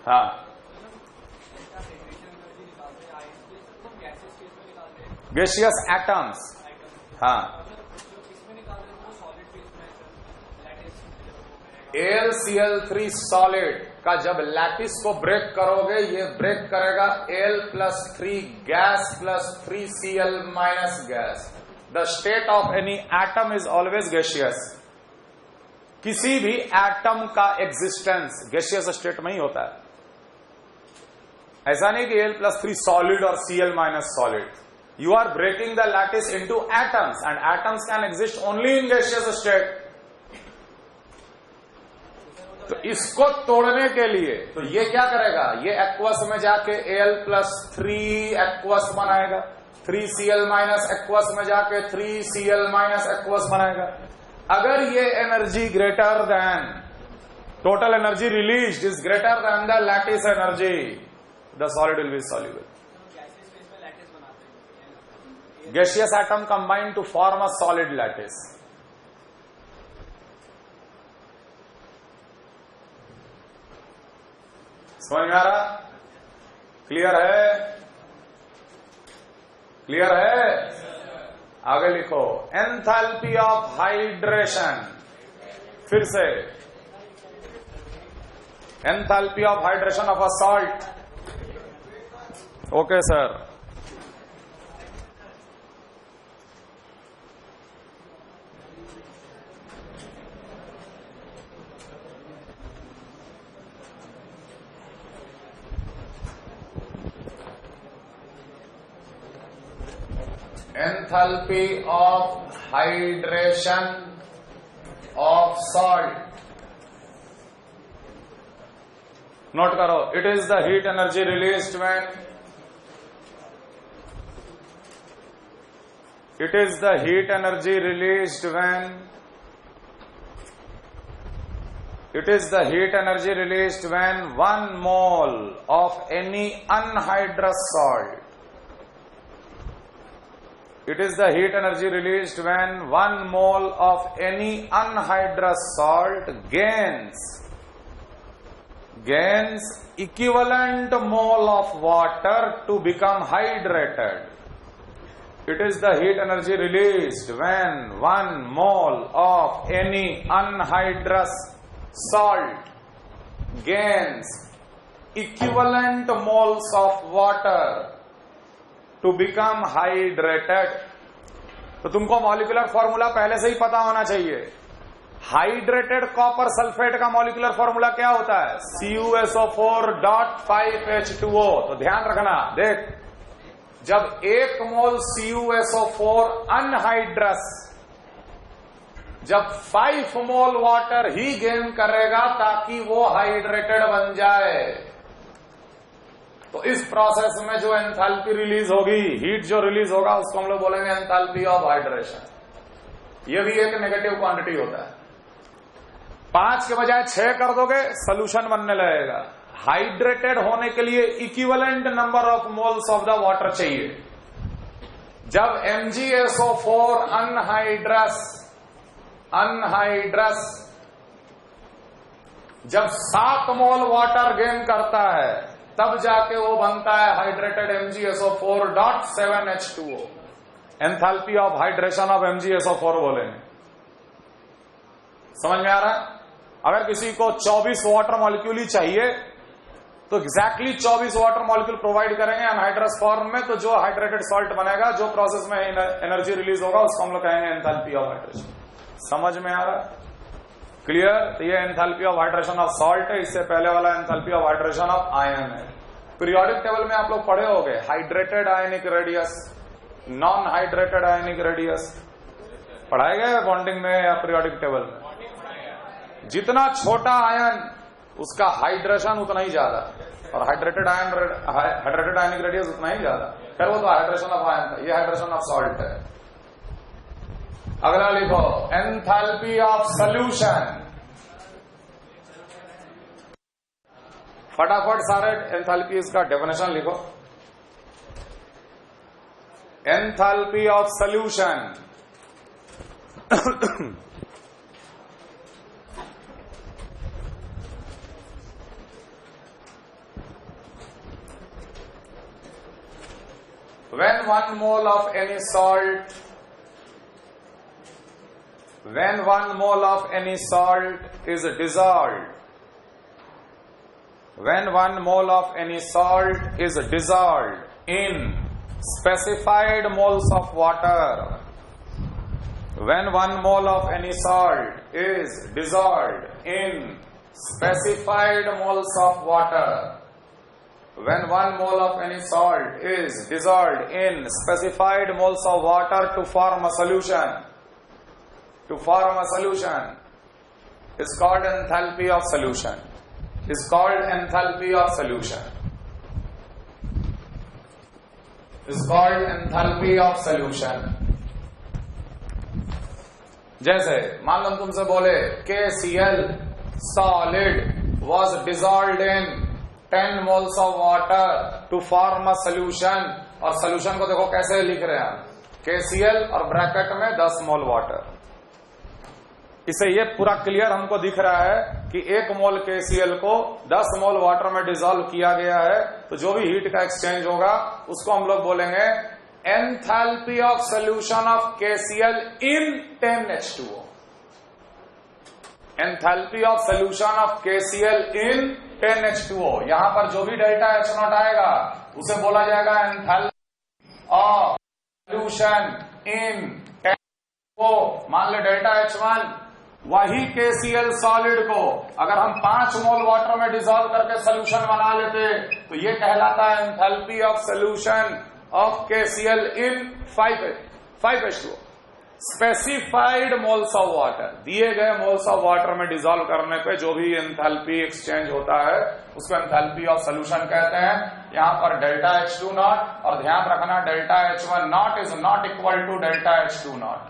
हाँ, गैसियस एटम्स। हाँ, AlCl3 सॉलिड का जब लैटिस को ब्रेक करोगे, ये ब्रेक करेगा Al plus 3 gas plus 3Cl minus gas. The state of any atom is always gaseous. किसी भी एटम का एग्जिस्टेंस गैसियस स्टेट में ही होता है। ऐसा नहीं कि Al प्लस 3 सॉलिड और Cl minus solid. You are breaking the lattice into atoms and atoms can exist only in gaseous state. तो इसको तोड़ने के लिए तो ये क्या करेगा? ये एक्वस में जाके Al प्लस 3 एक्वस बनाएगा, 3Cl माइनस एक्वस में जाके 3Cl माइनस एक्वस बनाएगा। अगर ये energy greater than, total energy release is greater than the lattice energy, the solid will be soluble. Gaseous atom combine to form a solid lattice. समझ में आ रहा? Clear है? Clear है? आगे लिखो, एंथैल्पी ऑफ हाइड्रेशन। फिर से, enthalpy of hydration of a salt. Okay sir. Enthalpy of hydration of salt. Note करो, it is the heat energy released when, it is the heat energy released when, it is the heat energy released when 1 mole of any anhydrous salt It is the heat energy released when 1 mole of any anhydrous salt gains equivalent mole of water to become hydrated. It is the heat energy released when 1 mole of any anhydrous salt gains equivalent moles of water to become hydrated. तो तुमको molecular formula पहले से ही पता होना चाहिए. Hydrated copper sulphate का molecular formula क्या होता है? CuSO4.5H2O. तो ध्यान रखना, देख, जब 1 मोल CuSO4 अनहाइड्रस जब 5 मोल वाटर ही गेन करेगा ताकि वो हाइड्रेटेड बन जाए, तो इस प्रोसेस में जो एंथैल्पी रिलीज होगी, हीट जो रिलीज होगा, उसको हम लोग बोलेंगे एंथैल्पी ऑफ हाइड्रेशन. ये भी एक नेगेटिव क्वांटिटी होता है. 5 के बजाय 6 कर दोगे, सोल्यूशन बनने लगेगा. हाइड्रेटेड होने के लिए equivalent number of moles of the water चाहिए. जब MgSO4 अनहाइड्रस जब 7 मोल वाटर गेन करता है, तब जाके वो बनता है hydrated MgSO4.7H2O. Enthalpy of hydration of MgSO4 बोलेंगे. समझ में आ रहा है? अगर किसी को 24 वाटर मॉलिक्यूल ही चाहिए तो एग्जैक्टली 24 वाटर मॉलिक्यूल प्रोवाइड करेंगे अनहाइड्रस फॉर्म में, तो जो हाइड्रेटेड सॉल्ट बनेगा, जो प्रोसेस में एनर्जी रिलीज होगा, उसको हम लोग कहेंगे एंथैल्पी ऑफ हाइड्रेशन. समझ में आ रहा है? क्लियर? तो ये enthalpy of hydration of salt है. इससे पहले वाला enthalpy of hydration of ion है. पीरियोडिक टेबल में आप लोग पढ़े होंगे hydrated ionic radius, non hydrated ionic radius. पढ़ाए गए बॉन्डिंग में या पीरियोडिक टेबल में? जितना छोटा आयन उसका हाइड्रेशन उतना ही ज्यादा, और हाइड्रेटेड आयनिक रेडियस उतना ही ज्यादा. फिर वो तो हाइड्रेशन ऑफ आयन था, ये हाइड्रेशन ऑफ सॉल्ट है. अगला लिखो, एंथैल्पी ऑफ सॉल्यूशन. फटाफट सारे एंथैल्पीज का डेफिनेशन लिखो. Enthalpy of solution. When 1 mole of any salt is dissolved, when 1 mole of any salt is dissolved in specified moles of water, when 1 mole of any salt is dissolved in specified moles of water, when 1 mole of any salt is dissolved in specified moles of water to form a solution, is called enthalpy of solution. Is called enthalpy of solution. Is called enthalpy of solution. जैसे मान लो तुमसे बोले KCl solid was dissolved in 10 moles of water to form a solution, और solution को देखो कैसे लिख रहे हैं, KCl और ब्रैकेट में 10 मोल वाटर. इसे ये पूरा क्लियर हमको दिख रहा है कि 1 मोल KCl को 10 मोल वाटर में डिसॉल्व किया गया है, तो जो भी हीट का एक्सचेंज होगा उसको हम लोग बोलेंगे enthalpy of solution of KCl in 10H2O. Enthalpy of solution of KCl in 10H2O. यहां पर जो भी डेल्टा H0 आएगा उसे बोला जाएगा enthalpy of solution in 10H2O. मान ले डेल्टा H1, वही KCl सॉलिड को अगर हम 5 मोल वाटर में डिसॉल्व करके सोल्यूशन बना लेते तो ये कहलाता है enthalpy of solution of KCl in 5H2O. Specified moles of water, दिए गए मोल्स ऑफ वाटर में डिसॉल्व करने पे जो भी एंथैल्पी एक्सचेंज होता है उसको एंथैल्पी ऑफ सॉल्यूशन कहते हैं. यहां पर डेल्टा H2 नॉट, और ध्यान रखना delta H1 naught is not equal to delta H2 naught.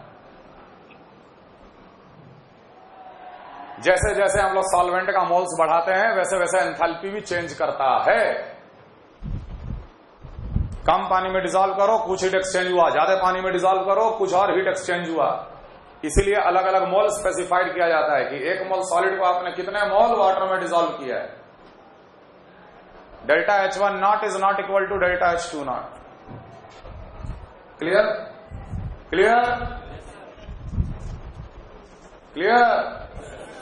जैसे जैसे हम लोग सॉल्वेंट का मोल्स बढ़ाते हैं वैसे वैसे एंथैल्पी भी चेंज करता है. कम पानी में डिसॉल्व करो कुछ हीट एक्सचेंज हुआ, ज्यादा पानी में डिसॉल्व करो कुछ और हीट एक्सचेंज हुआ। इसीलिए अलग अलग मोल स्पेसिफाइड किया जाता है कि 1 मोल सॉलिड को आपने कितने मोल वाटर में डिसॉल्व किया है। Delta H1 naught is not equal to delta H2 naught. Clear clear clear.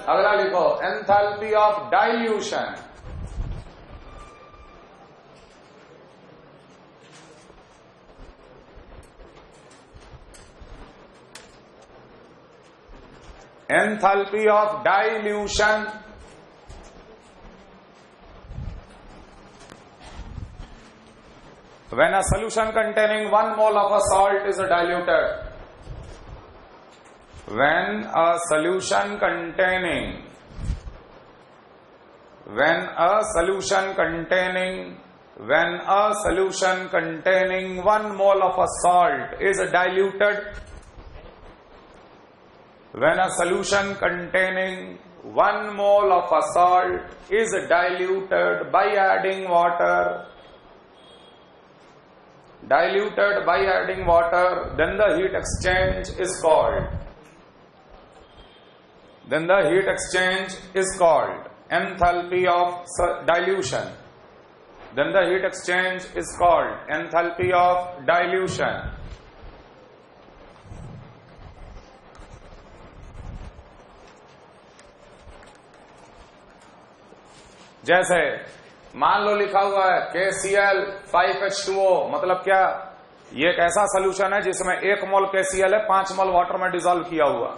अगला लिखो enthalpy of dilution. Enthalpy of dilution. When a solution containing 1 mole of a salt is diluted. When a solution containing 1 mole of a salt is diluted. When a solution containing 1 mole of a salt is diluted by adding water, then the heat exchange is called. Enthalpy of dilution. Then the heat exchange is called enthalpy of dilution. जैसे मान लो लिखा हुआ है KCl 5H2O, मतलब क्या? ये एक ऐसा सोल्यूशन है जिसमें 1 मोल KCl है 5 मोल वाटर में डिसॉल्व किया हुआ।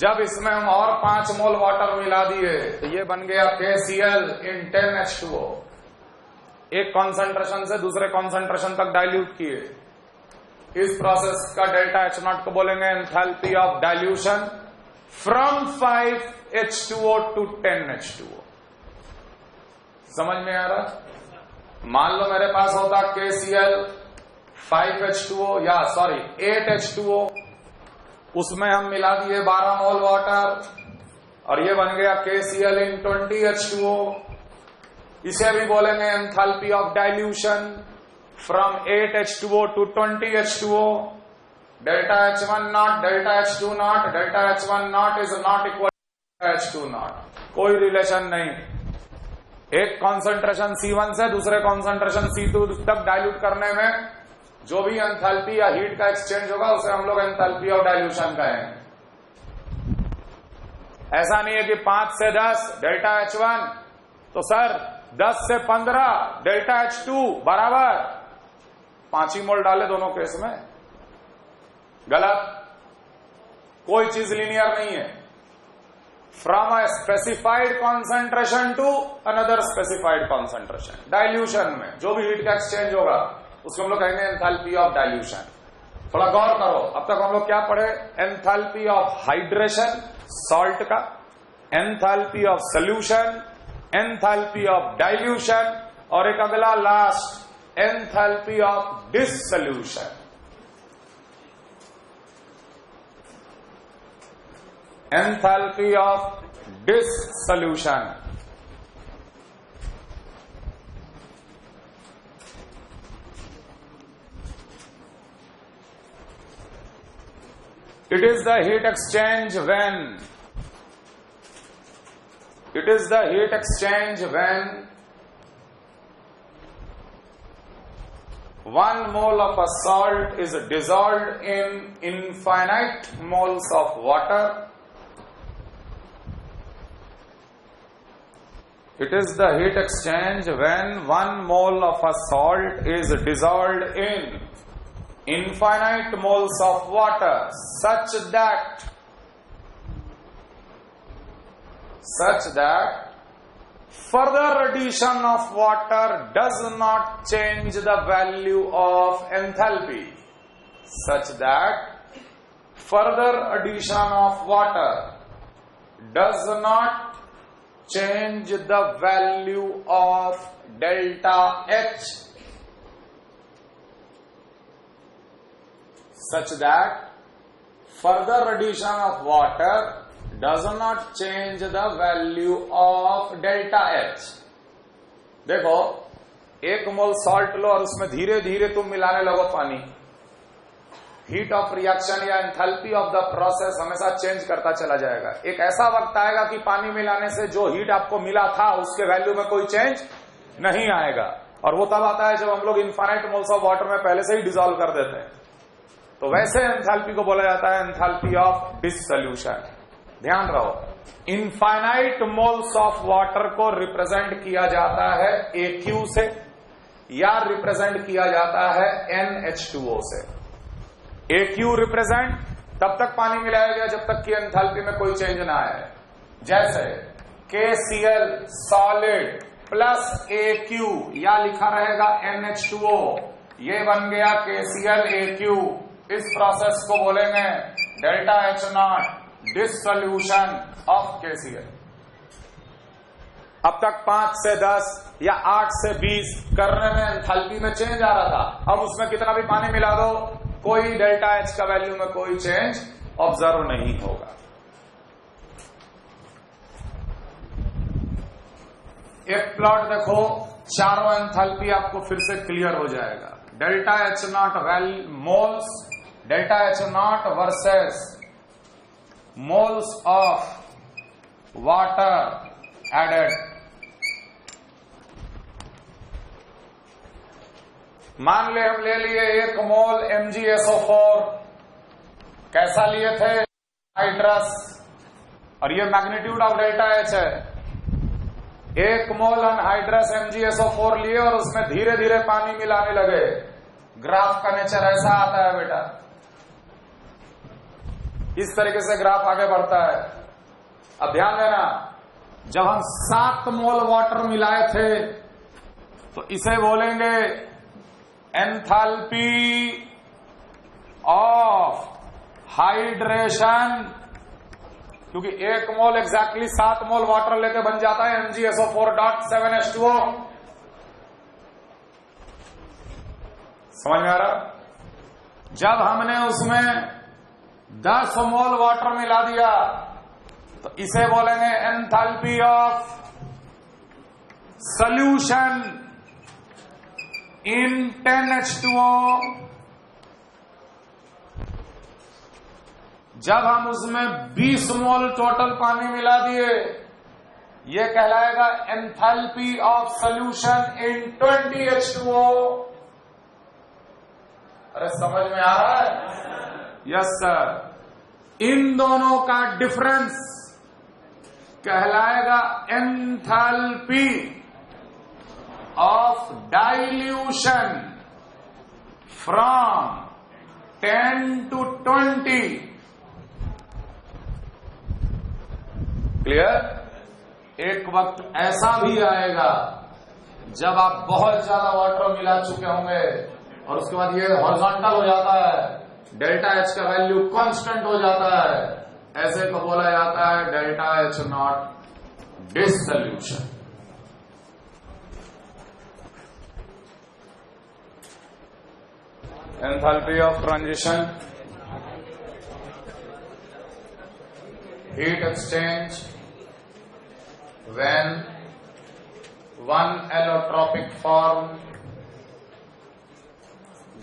जब इसमें हम और 5 मोल वाटर मिला दिए तो ये बन गया KCl in 10H2O। एक कॉन्सेंट्रेशन से दूसरे कॉन्सेंट्रेशन तक डाइल्यूट किए। इस प्रोसेस का डेल्टा H0 को बोलेंगे enthalpy of dilution from 5H2O to 10H2O। समझ में आ रहा? मान लो मेरे पास होता KCl 5H2O या 8H2O, उसमें हम मिला दिए 12 मोल वाटर और ये बन गया KCl in 20H2O। इसे भी बोलेंगे enthalpy of dilution from 8H2O to 20H2O। Delta H1 naught, delta H2 naught, delta H1 naught is not equal to H2 naught. कोई रिलेशन नहीं। एक कॉन्सेंट्रेशन C1 से दूसरे कॉन्सेंट्रेशन C2 तक डाइल्यूट करने में जो भी एंथैल्पी या हीट का एक्सचेंज होगा उसे हम लोग एंथैल्पी ऑफ डाइल्यूशन कहेंगे। ऐसा नहीं है कि 5 से 10 डेल्टा H1 तो सर 10 से 15 डेल्टा H2 बराबर 5 ही मोल डाले दोनों केस में। गलत। कोई चीज लीनियर नहीं है। From a specified concentration to another specified concentration. Dilution में जो भी हीट का एक्सचेंज होगा उसको हम लोग कहेंगे एंथैल्पी ऑफ डाइल्यूशन। थोड़ा गौर करो, अब तक हम लोग क्या पढ़े? एंथैल्पी ऑफ हाइड्रेशन सॉल्ट का, enthalpy of solution, enthalpy of dilution और एक अगला last enthalpy of dissolution. Enthalpy of dissolution. It is the heat exchange when 1 mole of a salt is dissolved in infinite moles of water. It is the heat exchange when 1 mole of a salt is dissolved in infinite moles of water such that further addition of water does not change the value of enthalpy. Such that further addition of water does not change the value of delta H, such that further addition of water does not change the value of delta H. देखो 1 मोल salt लो और उसमें धीरे धीरे तुम मिलाने लगो पानी। Heat of reaction या एंथैल्पी ऑफ द प्रोसेस हमेशा चेंज करता चला जाएगा। एक ऐसा वक्त आएगा कि पानी मिलाने से जो हीट आपको मिला था उसके वैल्यू में कोई चेंज नहीं आएगा, और वो तब आता है जब हम लोग इनफाइनाइट मोल्स ऑफ वाटर में पहले से ही डिसॉल्व कर देते हैं। तो वैसे एंथैल्पी को बोला जाता है एंथैल्पी ऑफ डिसोल्यूशन। ध्यान रहो, इनफाइनाइट मोल्स ऑफ वाटर को रिप्रेजेंट किया जाता है AQ से या रिप्रेजेंट किया जाता है NH2O से। AQ रिप्रेजेंट तब तक पानी मिलाया गया जब तक कि एंथैल्पी में कोई चेंज ना आए। जैसे KCl सॉलिड प्लस AQ या लिखा रहेगा NH2O, ये बन गया KCl AQ। इस प्रोसेस को बोलेंगे delta H0 dissolution of KCl। अब तक 5 से 10 या 8 से 20 करने में एंथैल्पी में चेंज आ रहा था, अब उसमें कितना भी पानी मिला दो कोई डेल्टा H का वैल्यू में कोई चेंज ऑब्जर्व नहीं होगा। एक प्लॉट देखो, चारों एंथैल्पी आपको फिर से क्लियर हो जाएगा। Delta H0 moles, delta H0 versus moles of water added. मान ले हम ले लिए 1 मोल MgSO4, कैसा लिए थे? हाइड्रस, और ये मैग्नीट्यूड ऑफ डेल्टा H है। 1 मोल अनहाइड्रस MgSO4 लिए और उसमें धीरे धीरे पानी मिलाने लगे। ग्राफ का नेचर ऐसा आता है बेटा, इस तरीके से ग्राफ आगे बढ़ता है। अब ध्यान देना, जब हम 7 मोल वाटर मिलाए थे तो इसे बोलेंगे एंथैल्पी ऑफ हाइड्रेशन, क्योंकि 1 मोल एग्जैक्टली 7 मोल वाटर लेके बन जाता है MgSO4.7H2O। समझ में आ रहा? जब हमने उसमें 10 मोल वाटर मिला दिया तो इसे बोलेंगे enthalpy of solution in 10H2O। जब हम उसमें 20 मोल टोटल पानी मिला दिए, यह कहलाएगा enthalpy of solution in 20H2O। अरे समझ में आ रहा है? Yes sir. इन दोनों का डिफरेंस कहलाएगा enthalpy of dilution from 10 to 20। Clear? एक वक्त ऐसा भी आएगा जब आप बहुत ज्यादा वाटर मिला चुके होंगे और उसके बाद ये हॉरिजॉन्टल हो जाता है, डेल्टा H का वैल्यू कांस्टेंट हो जाता है, ऐसे को बोला जाता है delta H0 dissolution. Enthalpy of transition, heat exchange when one allotropic form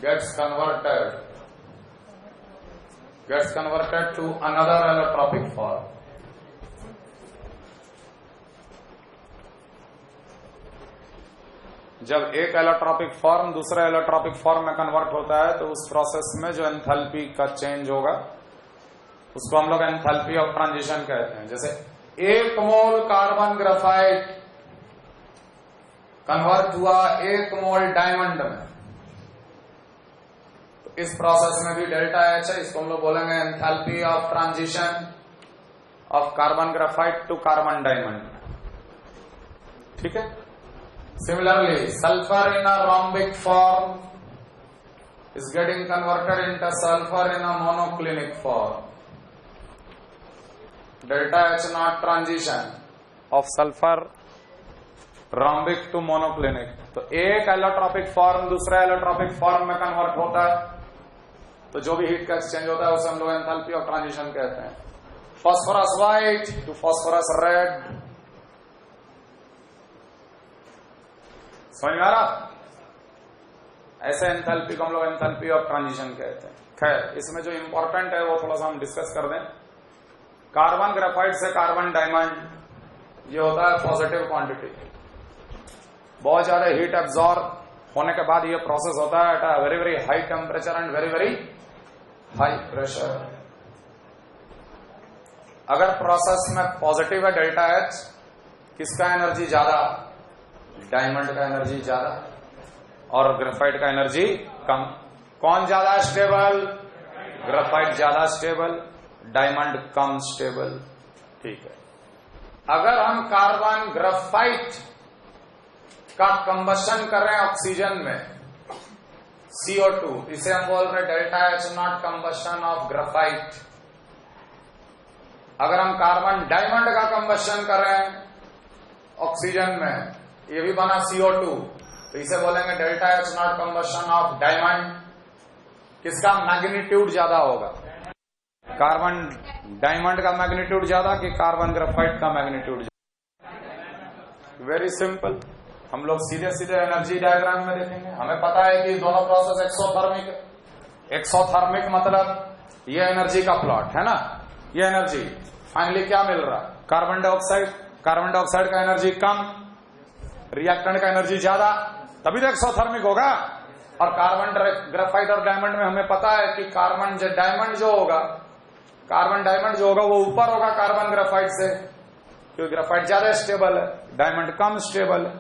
gets converted to another allotropic form. जब एक एलोट्रॉपिक फॉर्म दूसरा एलोट्रॉपिक फॉर्म में कन्वर्ट होता है तो उस प्रोसेस में जो एंथैल्पी का चेंज होगा उसको हम लोग एंथैल्पी ऑफ ट्रांजिशन कहते हैं। जैसे 1 मोल कार्बन ग्रेफाइट कन्वर्ट हुआ 1 मोल डायमंड में, तो इस प्रोसेस में भी डेल्टा H है, इसको हम लोग बोलेंगे enthalpy of transition of carbon graphite to carbon diamond. ठीक है। Similarly, sulfur in a rhombic form is getting converted into sulfur in a monoclinic form. Delta H0 transition of sulfur rhombic to monoclinic. तो एक allotropic form दूसरा allotropic form में convert होता है, तो जो भी हीट का एक्सचेंज होता है उसे हम लोग एंथैल्पी ऑफ ट्रांजिशन कहते हैं। Phosphorus white to phosphorus red, समझ में आ रहा? ऐसे एंथैल्पी को हम लोग एंथैल्पी ऑफ ट्रांजिशन कहते हैं। खैर, इसमें जो इंपॉर्टेंट है वो थोड़ा सा हम डिस्कस कर दें। कार्बन ग्रेफाइट से कार्बन डायमंड ये होता है पॉजिटिव क्वांटिटी। बहुत ज्यादा हीट एब्जॉर्ब होने के बाद ये प्रोसेस होता है at a very very high temperature and very very high pressure. अगर प्रोसेस में पॉजिटिव है डेल्टा एच, किसका एनर्जी ज्यादा? डायमंड का एनर्जी ज्यादा और ग्रेफाइट का एनर्जी कम। कौन ज्यादा स्टेबल? ग्रेफाइट ज्यादा स्टेबल, डायमंड कम स्टेबल। ठीक है। अगर हम कार्बन ग्रेफाइट का कंबशन कर रहे हैं ऑक्सीजन में CO2, इसे हम बोल रहे हैं delta H not combustion of graphite. अगर हम कार्बन डायमंड का कंबशन कर रहे हैं ऑक्सीजन में, ये भी बना CO2, तो इसे बोलेंगे delta H not combustion of diamond. किसका मैग्नीट्यूड ज्यादा होगा? कार्बन डायमंड का मैग्नीट्यूड ज्यादा कि कार्बन ग्रेफाइट का मैग्नीट्यूड ज्यादा? वेरी सिंपल, हम लोग सीधे सीधे एनर्जी डायग्राम में देखेंगे। हमें पता है कि दोनों प्रोसेस एक्सोथर्मिक है। एक्सोथर्मिक मतलब ये एनर्जी का प्लॉट है ना, ये एनर्जी फाइनली क्या मिल रहा? Carbon dioxide. कार्बन डाइऑक्साइड का एनर्जी कम, रिएक्टेंट का एनर्जी ज्यादा, तभी तो एक्सोथर्मिक होगा। और कार्बन ग्रेफाइट और डायमंड में हमें पता है कि कार्बन डायमंड जो होगा, कार्बन डायमंड जो होगा वो ऊपर होगा कार्बन ग्रेफाइट से, क्योंकि ग्रेफाइट ज्यादा स्टेबल है, डायमंड कम स्टेबल है।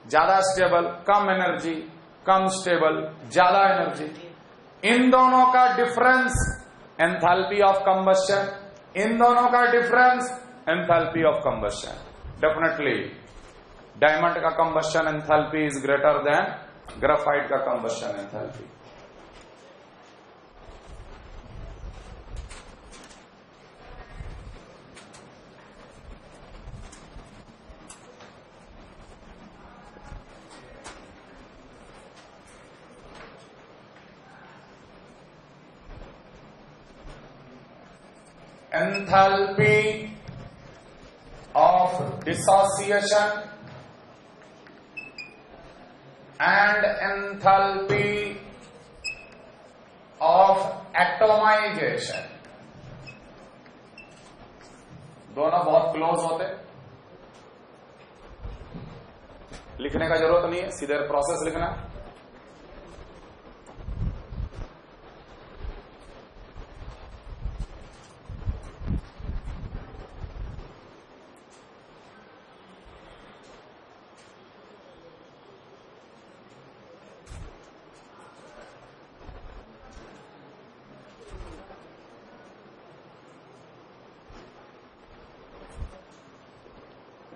ज्यादा स्टेबल कम एनर्जी, कम स्टेबल ज्यादा एनर्जी। इन दोनों का डिफरेंस एंथैल्पी ऑफ कंबशन, इन दोनों का difference enthalpy of combustion. Definitely diamond का combustion enthalpy is greater than graphite का combustion enthalpy. Enthalpy of dissociation and enthalpy of atomization दोनों बहुत क्लोज होते। लिखने का जरूरत नहीं है, सीधे प्रोसेस लिखना।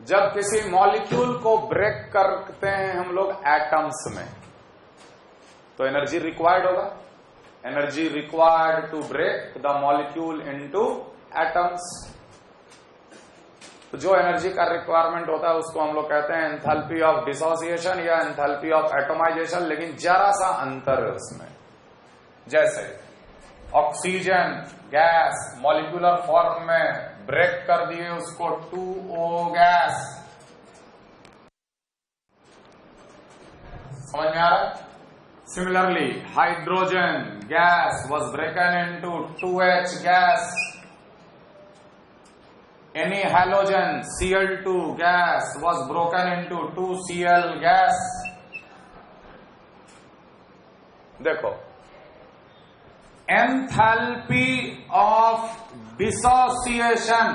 जब किसी मॉलिक्यूल को ब्रेक करते हैं हम लोग एटम्स में, तो एनर्जी रिक्वायर्ड होगा। Energy required to break the molecule into atoms. तो जो एनर्जी का रिक्वायरमेंट होता है उसको हम लोग कहते हैं एंथैल्पी ऑफ डिसोसिएशन या एंथैल्पी ऑफ एटोमाइजेशन। लेकिन जरा सा अंतर है उसमें। जैसे ऑक्सीजन गैस मॉलिक्यूलर फॉर्म में ब्रेक कर दिए उसको 2O गैस। समझ में आ रहा है? Similarly hydrogen gas was broken into 2H gas. Any halogen Cl2 gas was broken into 2Cl gas. देखो, enthalpy of dissociation,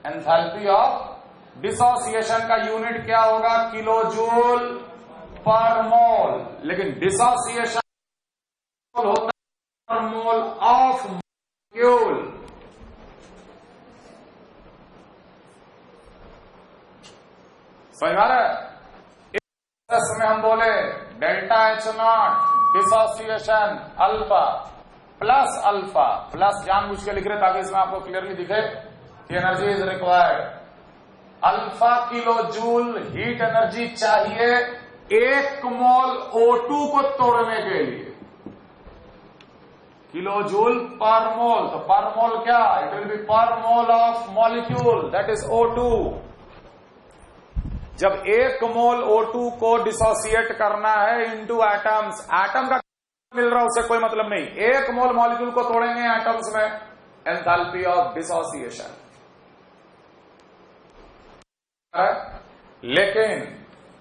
enthalpy of dissociation का यूनिट क्या होगा? किलो जूल पर मोल। लेकिन डिसोसिएशन होता है पर मोल ऑफ मॉलिक्यूल। समझ आ रहा है? इस में हम बोले delta H not dissociation alpha plus alpha, plus जानबूझ के लिख रहे ताकि इसमें आपको क्लियरली दिखे कि energy is required. Alpha kilo joule heat energy चाहिए 1 मोल O2 को तोड़ने के लिए। किलो जूल पर मोल, तो पर मोल क्या? इट विल बी पर mole of molecule, that is O2। जब 1 मोल O2 को डिसोसिएट करना है इनटू एटम्स, एटम का मिल रहा उसे कोई मतलब नहीं, 1 मोल मॉलिक्यूल को तोड़ेंगे एटम्स में, एंथैल्पी ऑफ डिसोसिएशन। लेकिन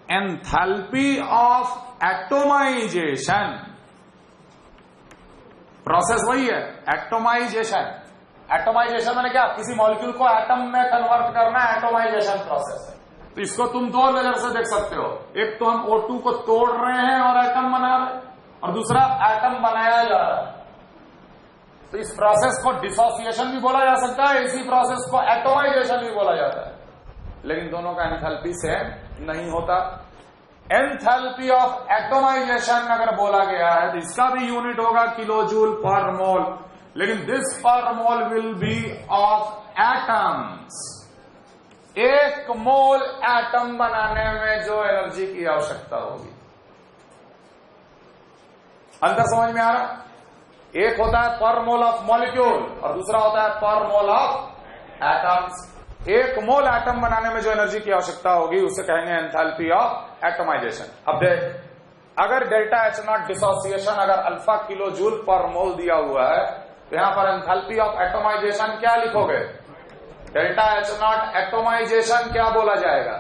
एंथैल्पी ऑफ एटोमाइजेशन, प्रोसेस वही है, एटोमाइजेशन। एटोमाइजेशन मैंने क्या, किसी मॉलिक्यूल को एटम में कन्वर्ट करना एटोमाइजेशन प्रोसेस है। तो इसको तुम दो नजर से देख सकते हो, एक तो हम O2 को तोड़ रहे हैं और एटम बना रहे हैं, और दूसरा एटम बनाया जा रहा है। तो इस प्रोसेस को डिसोसिएशन भी बोला जा सकता है, इसी प्रोसेस को एटोमाइजेशन भी बोला जाता है, लेकिन दोनों का एंथैल्पी सेम नहीं होता। एंथैल्पी ऑफ एटोमाइजेशन अगर बोला गया है तो इसका भी यूनिट होगा किलो जूल पर मोल, लेकिन this per mole will be of atoms. 1 mole atom बनाने में जो एनर्जी की आवश्यकता होगी, अंतर समझ में आ रहा? एक होता है पर मोल ऑफ मॉलिक्यूल और दूसरा होता है पर mole of atoms. 1 mole atom बनाने में जो एनर्जी की आवश्यकता होगी उसे कहेंगे एंथैल्पी ऑफ एटमाइजेशन। अब देख, अगर डेल्टा H नॉट डिसोसिएशन अगर अल्फा किलो जूल पर मोल दिया हुआ है तो यहां पर एंथैल्पी ऑफ एटमाइजेशन क्या लिखोगे? डेल्टा H नॉट एटमाइजेशन क्या बोला जाएगा?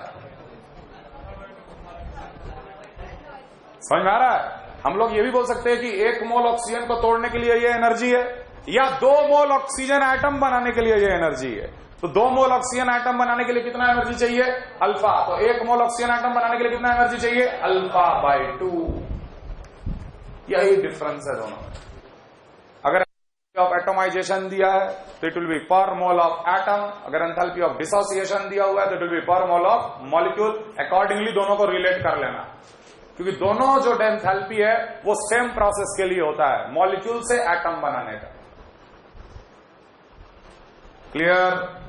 समझ में आ रहा है? हम लोग ये भी बोल सकते हैं कि 1 मोल ऑक्सीजन को तोड़ने के लिए ये एनर्जी है, या 2 मोल ऑक्सीजन एटम बनाने के लिए ये एनर्जी है। तो 2 मोल ऑक्सीजन एटम बनाने के लिए कितना एनर्जी चाहिए? अल्फा। तो 1 मोल ऑक्सीजन एटम बनाने के लिए कितना एनर्जी चाहिए? Alpha by 2। यही डिफरेंस है दोनों में। अगर ऑफ एटोमाइजेशन दिया है तो इट विल बी पर मोल ऑफ एटम, अगर एंथैल्पी ऑफ डिसोसिएशन दिया हुआ है तो इट विल बी पर मोल ऑफ मॉलिक्यूल। अकॉर्डिंगली दोनों को रिलेट कर लेना, क्योंकि दोनों जो एंथैल्पी है वो सेम प्रोसेस के लिए होता है, मॉलिक्यूल से एटम बनाने का। Clear?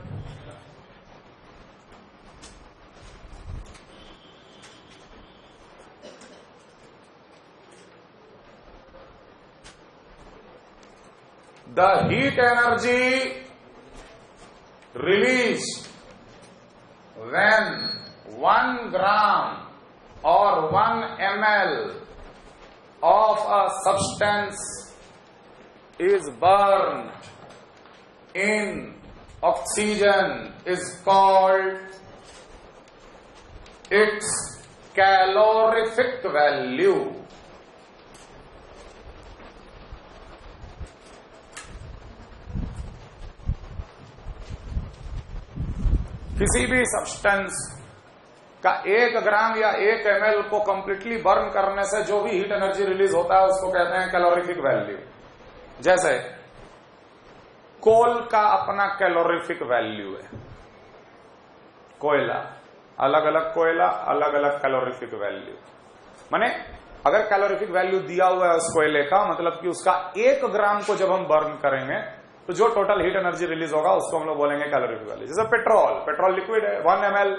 The heat energy released when 1 gram or 1 ml of a substance is burned in oxygen is called its calorific value. किसी भी सब्सटेंस का 1 ग्राम या 1 ml को कंप्लीटली बर्न करने से जो भी हीट एनर्जी रिलीज होता है उसको कहते हैं कैलोरीफिक वैल्यू। जैसे कोल का अपना कैलोरीफिक वैल्यू है, कोयला, अलग अलग कोयला, अलग अलग कैलोरीफिक वैल्यू। माने अगर कैलोरीफिक वैल्यू दिया हुआ है उस कोयले का, मतलब कि उसका 1 ग्राम को जब हम बर्न करेंगे तो जो टोटल हीट एनर्जी रिलीज होगा उसको हम लोग बोलेंगे कैलोरीफिक वैल्यू। जैसे पेट्रोल लिक्विड है, 1 ml,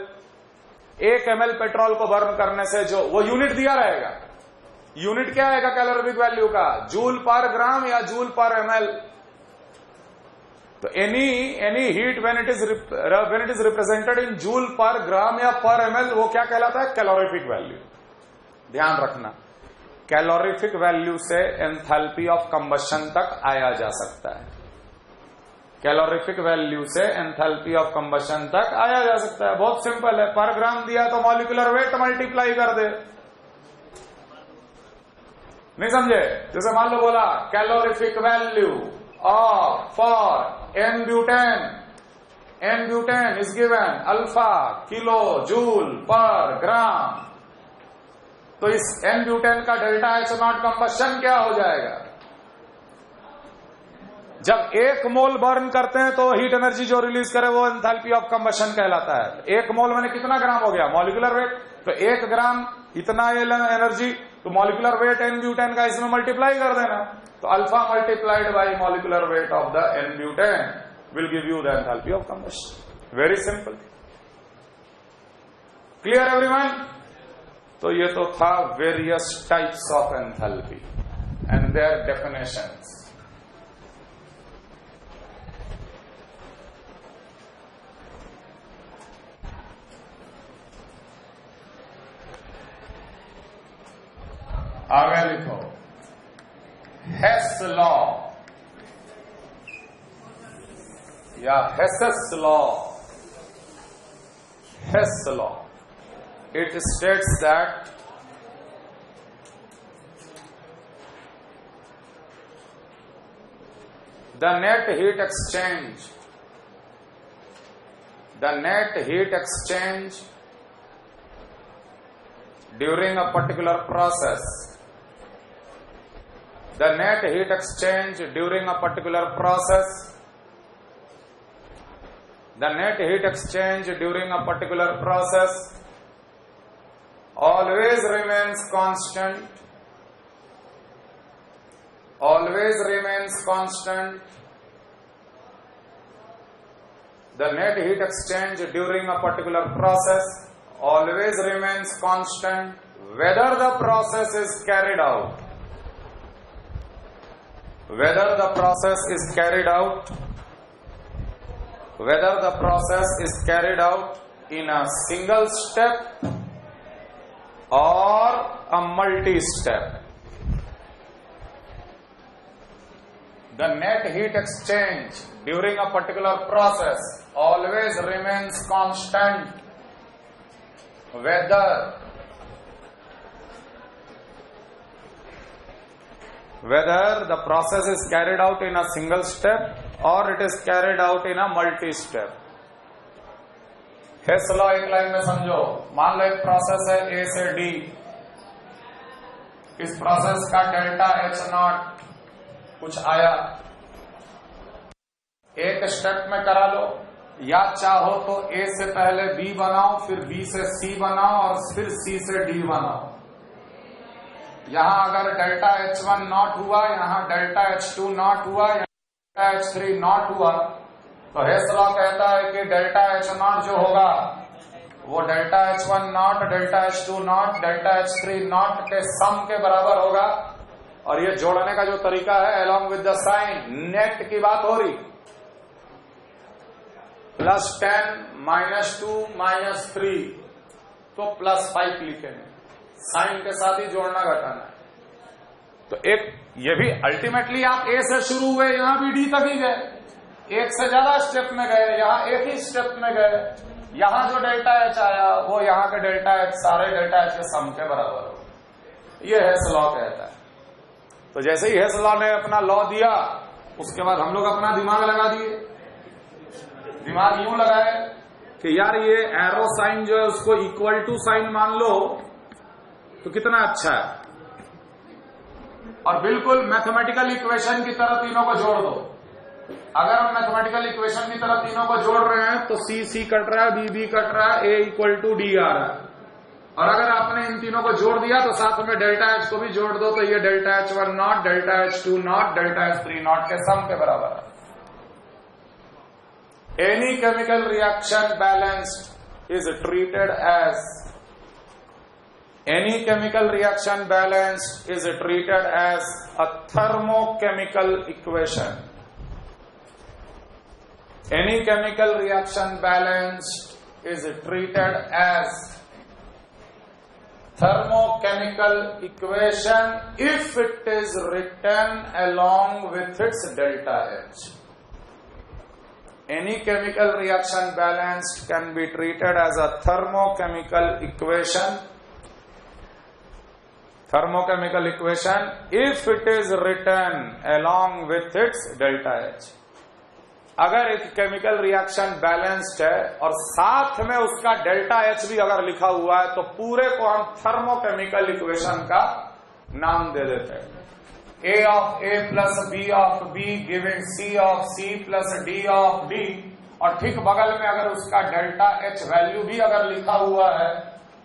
1 ml पेट्रोल को बर्न करने से जो वो यूनिट दिया रहेगा, यूनिट क्या आएगा कैलोरीफिक वैल्यू का? जूल पर ग्राम या जूल पर ml। तो any heat when it is represented in joule per gram या पर ml, वो क्या कहलाता है? Calorific value. ध्यान रखना, कैलोरीफिक वैल्यू से एंथैल्पी ऑफ कंबशन तक आया जा सकता है। कैलोरीफिक वैल्यू से एंथैल्पी ऑफ कंबशन तक आया जा सकता है। बहुत सिंपल है, पर ग्राम दिया तो मॉलिक्यूलर वेट मल्टीप्लाई कर दे। नहीं समझे? जैसे मान लो बोला calorific value of for n butane is given alpha kilo joule per gram, तो इस एन ब्यूटेन का डेल्टा H नॉट कंबशन क्या हो जाएगा? जब 1 मोल बर्न करते हैं तो हीट एनर्जी जो रिलीज करे वो एंथैल्पी ऑफ कंबशन कहलाता है। 1 मोल मैंने कितना ग्राम हो गया? Molecular weight. तो 1 ग्राम इतना एनर्जी, तो मॉलिक्यूलर वेट एन ब्यूटेन का इसमें मल्टीप्लाई कर देना, तो alpha multiplied by molecular weight of the N butane will give you the enthalpy of combustion. Very simple. Clear everyone? तो ये तो था various types of enthalpy and their definitions. आगे लिखो हेस लॉ या Hess's law. Hess law. It states that the net heat exchange during a particular process, the net heat exchange during a particular process, the net heat exchange during a particular process always remains constant, the net heat exchange during a particular process always remains constant whether the process is carried out in a single step or a multi-step. The net heat exchange during a particular process always remains constant whether the process is carried out in a single step or it is carried out in a multi-step. Hess law एक line में समझो. मान लो एक process है ए से D. इस process का delta H not कुछ आया, एक स्टेप में करा लो, या चाहो तो ए से पहले बी बनाओ, फिर बी से सी बनाओ और फिर सी से डी बनाओ. यहां अगर डेल्टा H1 नॉट हुआ, यहां डेल्टा H2 नॉट हुआ, यहां डेल्टा H3 नॉट हुआ, तो हेस लॉ कहता है कि डेल्टा H नॉट जो होगा वो delta H1 naught, delta H2 naught, delta H3 naught के सम के बराबर होगा. और ये जोड़ने का जो तरीका है along with the sign, net की बात हो रही, +10 -2 -3 तो +5 लिखेंगे. साइन के साथ ही जोड़ना घटाना है. तो एक ये भी अल्टीमेटली आप ए से शुरू हुए, यहां भी डी तक ही गए, एक से ज्यादा स्टेप में गए, यहां एक ही स्टेप में गए. यहां जो डेल्टा एच आया वो यहां के डेल्टा एच, सारे डेल्टा एच के सम के बराबर हो. ये हेस लॉ कहता है. तो जैसे ही हेस लॉ ने अपना लॉ दिया, उसके बाद हम लोग अपना दिमाग लगा दिए. दिमाग यूं लगाए कि यार ये एरो साइन जो है उसको इक्वल टू साइन मान लो तो कितना अच्छा है, और बिल्कुल मैथमेटिकल इक्वेशन की तरह तीनों को जोड़ दो. अगर हम मैथमेटिकल इक्वेशन की तरह तीनों को जोड़ रहे हैं तो सी सी कट रहा है, बी बी कट रहा है, ए इक्वल टू डी आ रहा है. और अगर आपने इन तीनों को जोड़ दिया तो साथ में डेल्टा एच को भी जोड़ दो, तो ये delta H1 naught, delta H2 naught, delta H3 naught के सम के बराबर है. Any chemical reaction balanced is treated as Any chemical reaction balanced is treated as a thermochemical equation. Any chemical reaction balanced is treated as thermochemical equation if it is written along with its delta H. Any chemical reaction balanced can be treated as a thermochemical equation if it is written along with its delta H. अगर एक chemical reaction balanced है और साथ में उसका delta H भी अगर लिखा हुआ है तो पूरे को हम थर्मोकेमिकल इक्वेशन का नाम दे देते हैं. A of A plus B of B giving C of C plus D of D, और ठीक बगल में अगर उसका डेल्टा H वैल्यू भी अगर लिखा हुआ है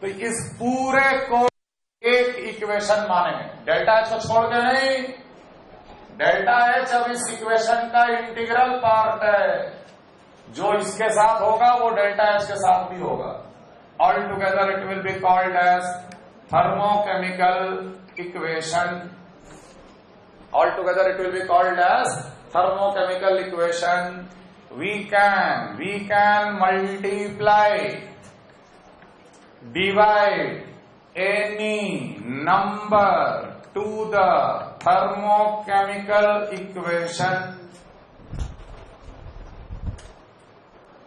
तो इस पूरे को एक इक्वेशन मानेंगे. डेल्टा एच को छोड़ के नहीं, डेल्टा एच अब इस इक्वेशन का इंटीग्रल पार्ट है. जो इसके साथ होगा वो डेल्टा एच के साथ भी होगा. All together it will be called as thermochemical equation. All together it will be called as thermochemical equation. We can multiply, divide any number to the thermochemical equation,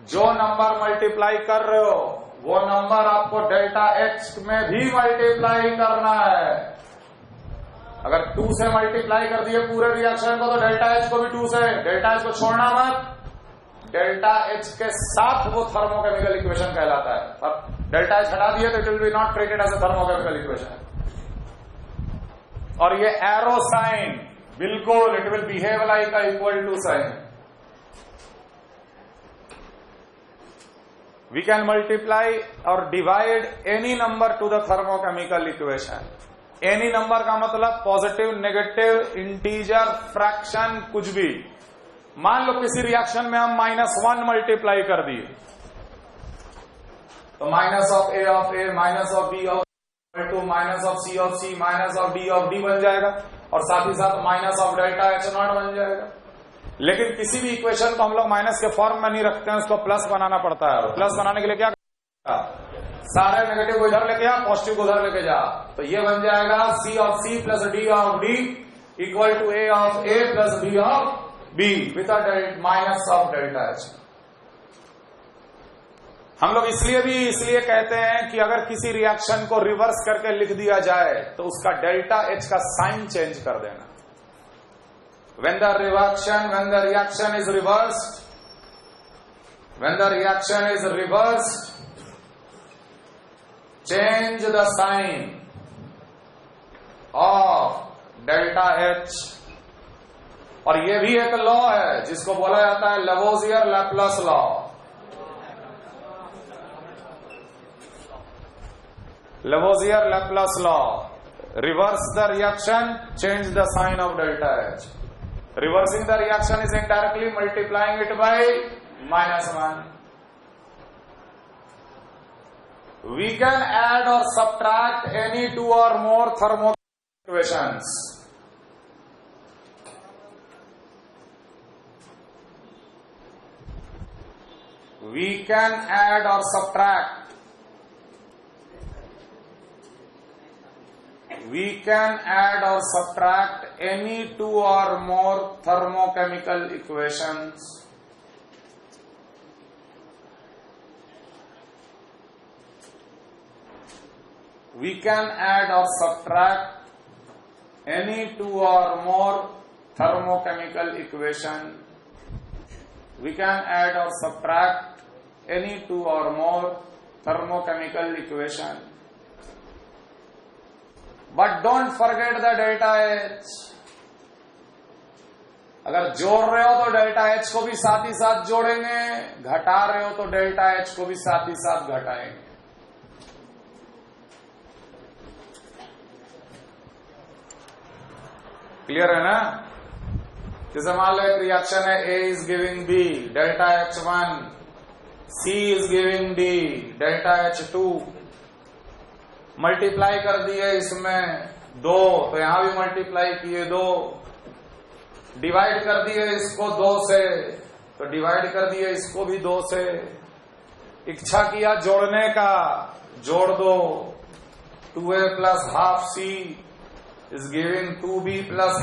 जो नंबर मल्टीप्लाई कर रहे हो वो number आपको delta H में भी multiply करना है। अगर 2 से मल्टीप्लाई कर दिए पूरे रिएक्शन को तो डेल्टा एच को भी 2 से, डेल्टा एच को छोड़ना मत, डेल्टा एच के साथ वो थर्मोकेमिकल इक्वेशन कहलाता है। अब डेल्टा एच हटा दिए तो it will be not treated as a thermochemical equation. और ये एरो साइन बिल्कुल it will behave like equal to sign. We can multiply or divide any number to the thermochemical equation. Any number का मतलब positive, negative, integer, fraction, कुछ भी। मान लो किसी reaction में हम -1 मल्टीप्लाई कर दिए तो minus of A of A, minus of B of two, minus of C of C, minus of D of D बन जाएगा और साथ ही साथ minus of delta H naught बन जाएगा। लेकिन किसी भी इक्वेशन को हम लोग माइनस के फॉर्म में नहीं रखते हैं, उसको प्लस बनाना पड़ता है। प्लस बनाने के लिए क्या करना, सारे नेगेटिव को इधर लेके आ, पॉजिटिव को उधर लेके जा, तो ये बन जाएगा C of C plus D of D equal to A of A plus B of B with minus of delta H. हम लोग इसलिए कहते हैं कि अगर किसी रिएक्शन को रिवर्स करके लिख दिया जाए तो उसका डेल्टा एच का साइन चेंज कर देना। When the reaction is reversed, change the sign of delta H। और ये भी एक लॉ है जिसको बोला जाता है Lavoisier Laplace law. Lavoisier Laplace law, reverse the reaction, change the sign of delta H। Reversing the reaction is indirectly multiplying it by -1. We can add or subtract any 2 or more thermochemical equations. We can add or subtract. We can add or subtract any 2 or more thermochemical equations. We can add or subtract any 2 or more thermochemical equation. We can add or subtract any 2 or more thermochemical equation. But don't forget the delta H. अगर जोड़ रहे हो तो delta H को भी साथ ही साथ जोड़ेंगे, घटा रहे हो तो डेल्टा एच को भी साथ ही साथ घटाएंगे। क्लियर है ना? जैसे मान लो एक रिएक्शन है, A is giving B delta H1, C is giving D delta H2। Multiply कर दिए इसमें 2 तो यहां भी मल्टीप्लाई किए 2, डिवाइड कर दिए इसको 2 से तो डिवाइड कर दिए इसको भी 2 से। इच्छा किया जोड़ने का, जोड़ दो। 2a plus half C is giving 2b plus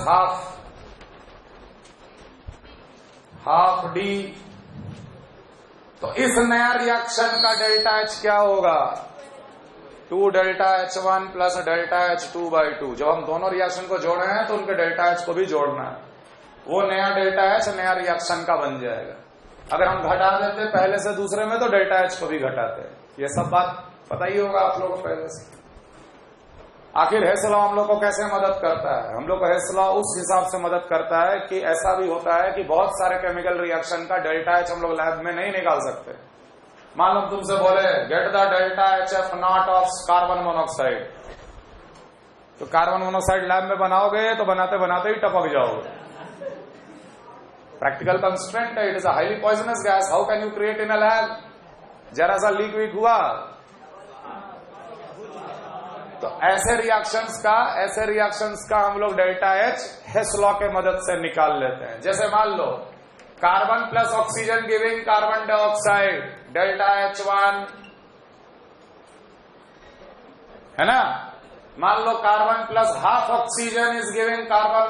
half D. तो इस नया रिएक्शन का डेल्टा एच क्या होगा? 2 delta H1 plus delta H2/2। जब हम दोनों रिएक्शन को जोड़े हैं तो उनके डेल्टा H को भी जोड़ना है। वो नया डेल्टा H नया रिएक्शन का बन जाएगा। अगर हम घटा देते पहले से दूसरे में तो डेल्टा H को भी घटाते। ये सब बात पता ही होगा आप लोगों को पहले से। आखिर हेस लॉ हम लोग को कैसे मदद करता है? हम लोग को हेस लॉ उस हिसाब से मदद करता है कि ऐसा भी होता है कि बहुत सारे केमिकल रिएक्शन का डेल्टा H हम लोग लैब में नहीं निकाल सकते। मान लो तुमसे बोले get the delta HF not of carbon monoxide, तो कार्बन मोनोऑक्साइड लैब में बनाओगे तो बनाते बनाते ही टपक जाओगे। प्रैक्टिकल कंस्ट्रेंट है, it is a highly poisonous gas, how can you create in a lab? जरा सा लीक वीक हुआ तो ऐसे रिएक्शंस का हम लोग डेल्टा H हेस लॉ के मदद से निकाल लेते हैं। जैसे मान low carbon plus oxygen giving carbon dioxide delta H1 है ना, मान low carbon plus half oxygen is giving carbon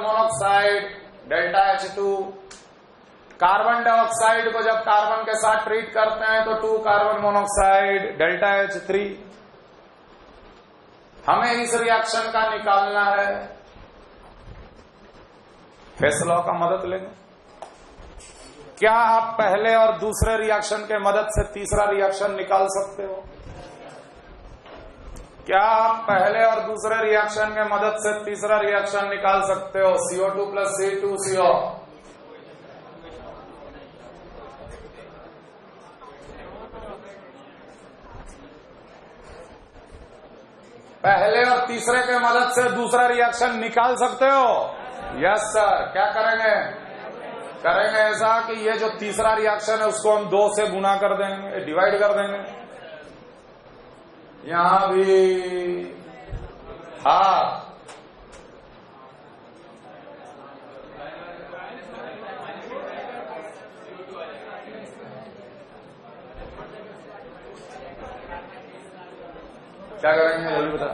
monoxide delta H2। Carbon dioxide को जब कार्बन के साथ ट्रीट करते हैं तो 2 कार्बन मोनोक्साइड डेल्टा H3। हमें इस रिएक्शन का निकालना है, हेस लॉ का मदद लेंगे। क्या आप पहले और दूसरे रिएक्शन के मदद से तीसरा रिएक्शन निकाल सकते हो? क्या आप पहले और दूसरे रिएक्शन के मदद से तीसरा रिएक्शन निकाल सकते हो? CO2 plus C2CO। पहले और तीसरे के मदद से दूसरा रिएक्शन निकाल सकते हो? Yes sir. क्या करेंगे? करेंगे ऐसा कि ये जो तीसरा रिएक्शन है उसको हम 2 से गुना कर देंगे, डिवाइड कर देंगे। यहां भी हाफ, क्या करेंगे जल्दी बता।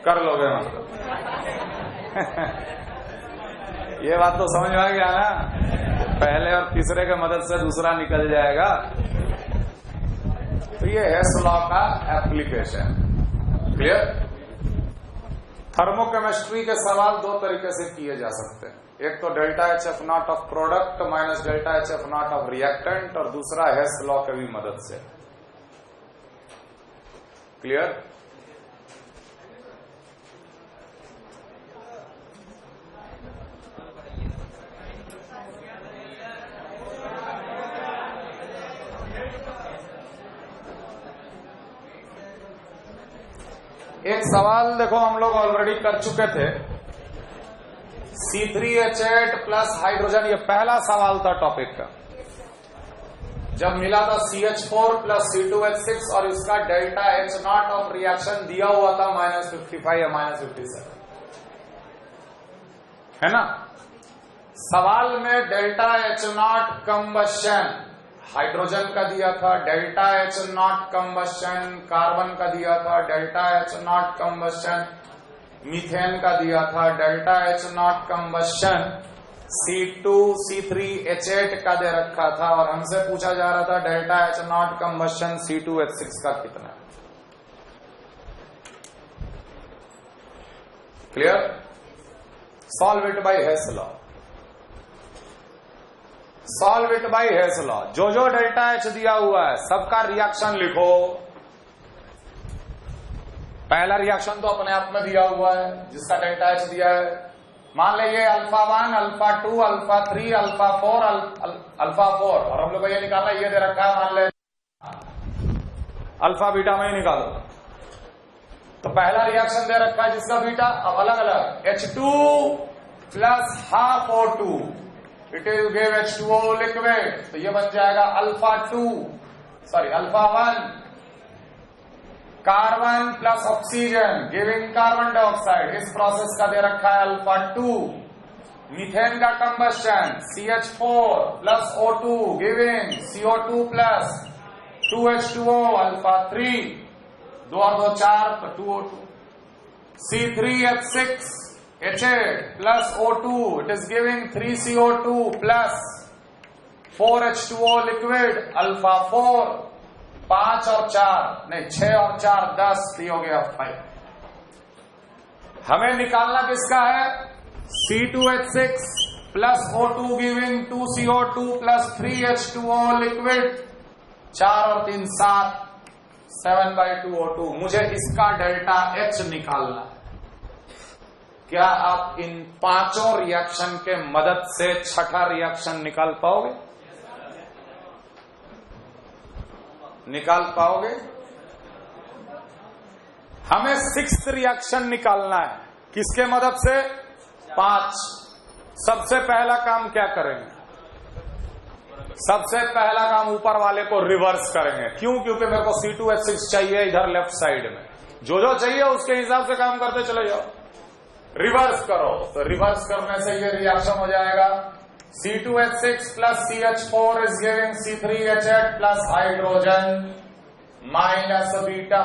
कर लोगे मतलब ये बात तो समझ में आ गया ना, पहले और तीसरे के मदद से दूसरा निकल जाएगा। तो ये हेस लॉ का एप्लीकेशन। क्लियर? थर्मोकेमिस्ट्री के सवाल 2 तरीके से किए जा सकते हैं। एक तो delta HF not of product minus delta HF not of reactant, और दूसरा हेस लॉ की भी मदद से। क्लियर? एक सवाल देखो हम लोग ऑलरेडी कर चुके थे, C3H8 प्लस हाइड्रोजन, ये पहला सवाल था टॉपिक का। जब मिला था CH4 प्लस C2H6 और इसका डेल्टा H0 ऑफ रिएक्शन दिया हुआ था -55 या -57, है ना। सवाल में डेल्टा H0 कंबशन हाइड्रोजन का दिया था, डेल्टा H0 कंबशन कार्बन का दिया था, डेल्टा H0 कंबशन मीथेन का दिया था, delta H0 combustion C2 C3H8 का दे रखा था, और हमसे पूछा जा रहा था डेल्टा H0 कंबशन C2H6 का कितना। Clear? Solve it by Hess law. Solve it by Hess law. जो जो डेल्टा H दिया हुआ है सबका रिएक्शन लिखो। पहला रिएक्शन तो अपने आप में दिया हुआ है जिसका डेल्टा H दिया है। मान ले ये alpha 1, alpha 2, alpha 3, alpha 4, alpha 4, और हम लोग को ये निकालना, ये दे रखा है, मान ले अल्फा बीटा में ही निकालो। तो पहला रिएक्शन दे रखा है जिसका बीटा, अब अलग अलग H2 plus half O2 it is give H2O liquid, तो ये बन जाएगा alpha 1 carbon plus oxygen giving carbon dioxide. इस प्रोसेस का दे रखा है अल्फा 2। मीथेन का combustion CH4 plus O2 giving CO2 plus 2H2O alpha 3, 2 और 2 4 तो 2O2। C3H6 H8 plus O2, it is giving 3CO2 plus 4H2O liquid, alpha 4, 5 और 4, नहीं 6 और 4 10, तो हो गया 5। हमें निकालना किसका है? C2H6 plus O2 giving 2CO2 plus 3H2O liquid, 4 और 3 7, 7/2 O2। मुझे इसका डेल्टा H निकालना है। क्या आप इन 5 रिएक्शन के मदद से छठा रिएक्शन निकाल पाओगे? निकाल पाओगे? हमें 6th रिएक्शन निकालना है। किसके मदद से? 5। सबसे पहला काम क्या करेंगे? सबसे पहला काम ऊपर वाले को रिवर्स करेंगे। क्यों? क्योंकि मेरे को C2H6 चाहिए इधर लेफ्ट साइड में। जो जो चाहिए उसके हिसाब से काम करते चले जाओ। रिवर्स करो, तो रिवर्स करने से ये रिएक्शन हो जाएगा C2H6 plus CH4 is giving C3H8 plus hydrogen minus beta.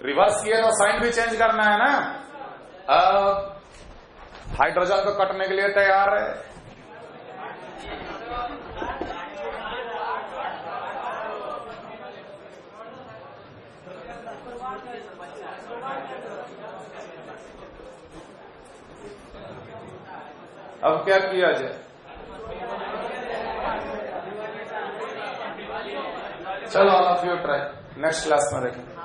Reverse किए तो साइन भी चेंज करना है ना। अब हाइड्रोजन को कटने के लिए तैयार है। अब क्या किया जाए? चलो all of you try, next class में देखें।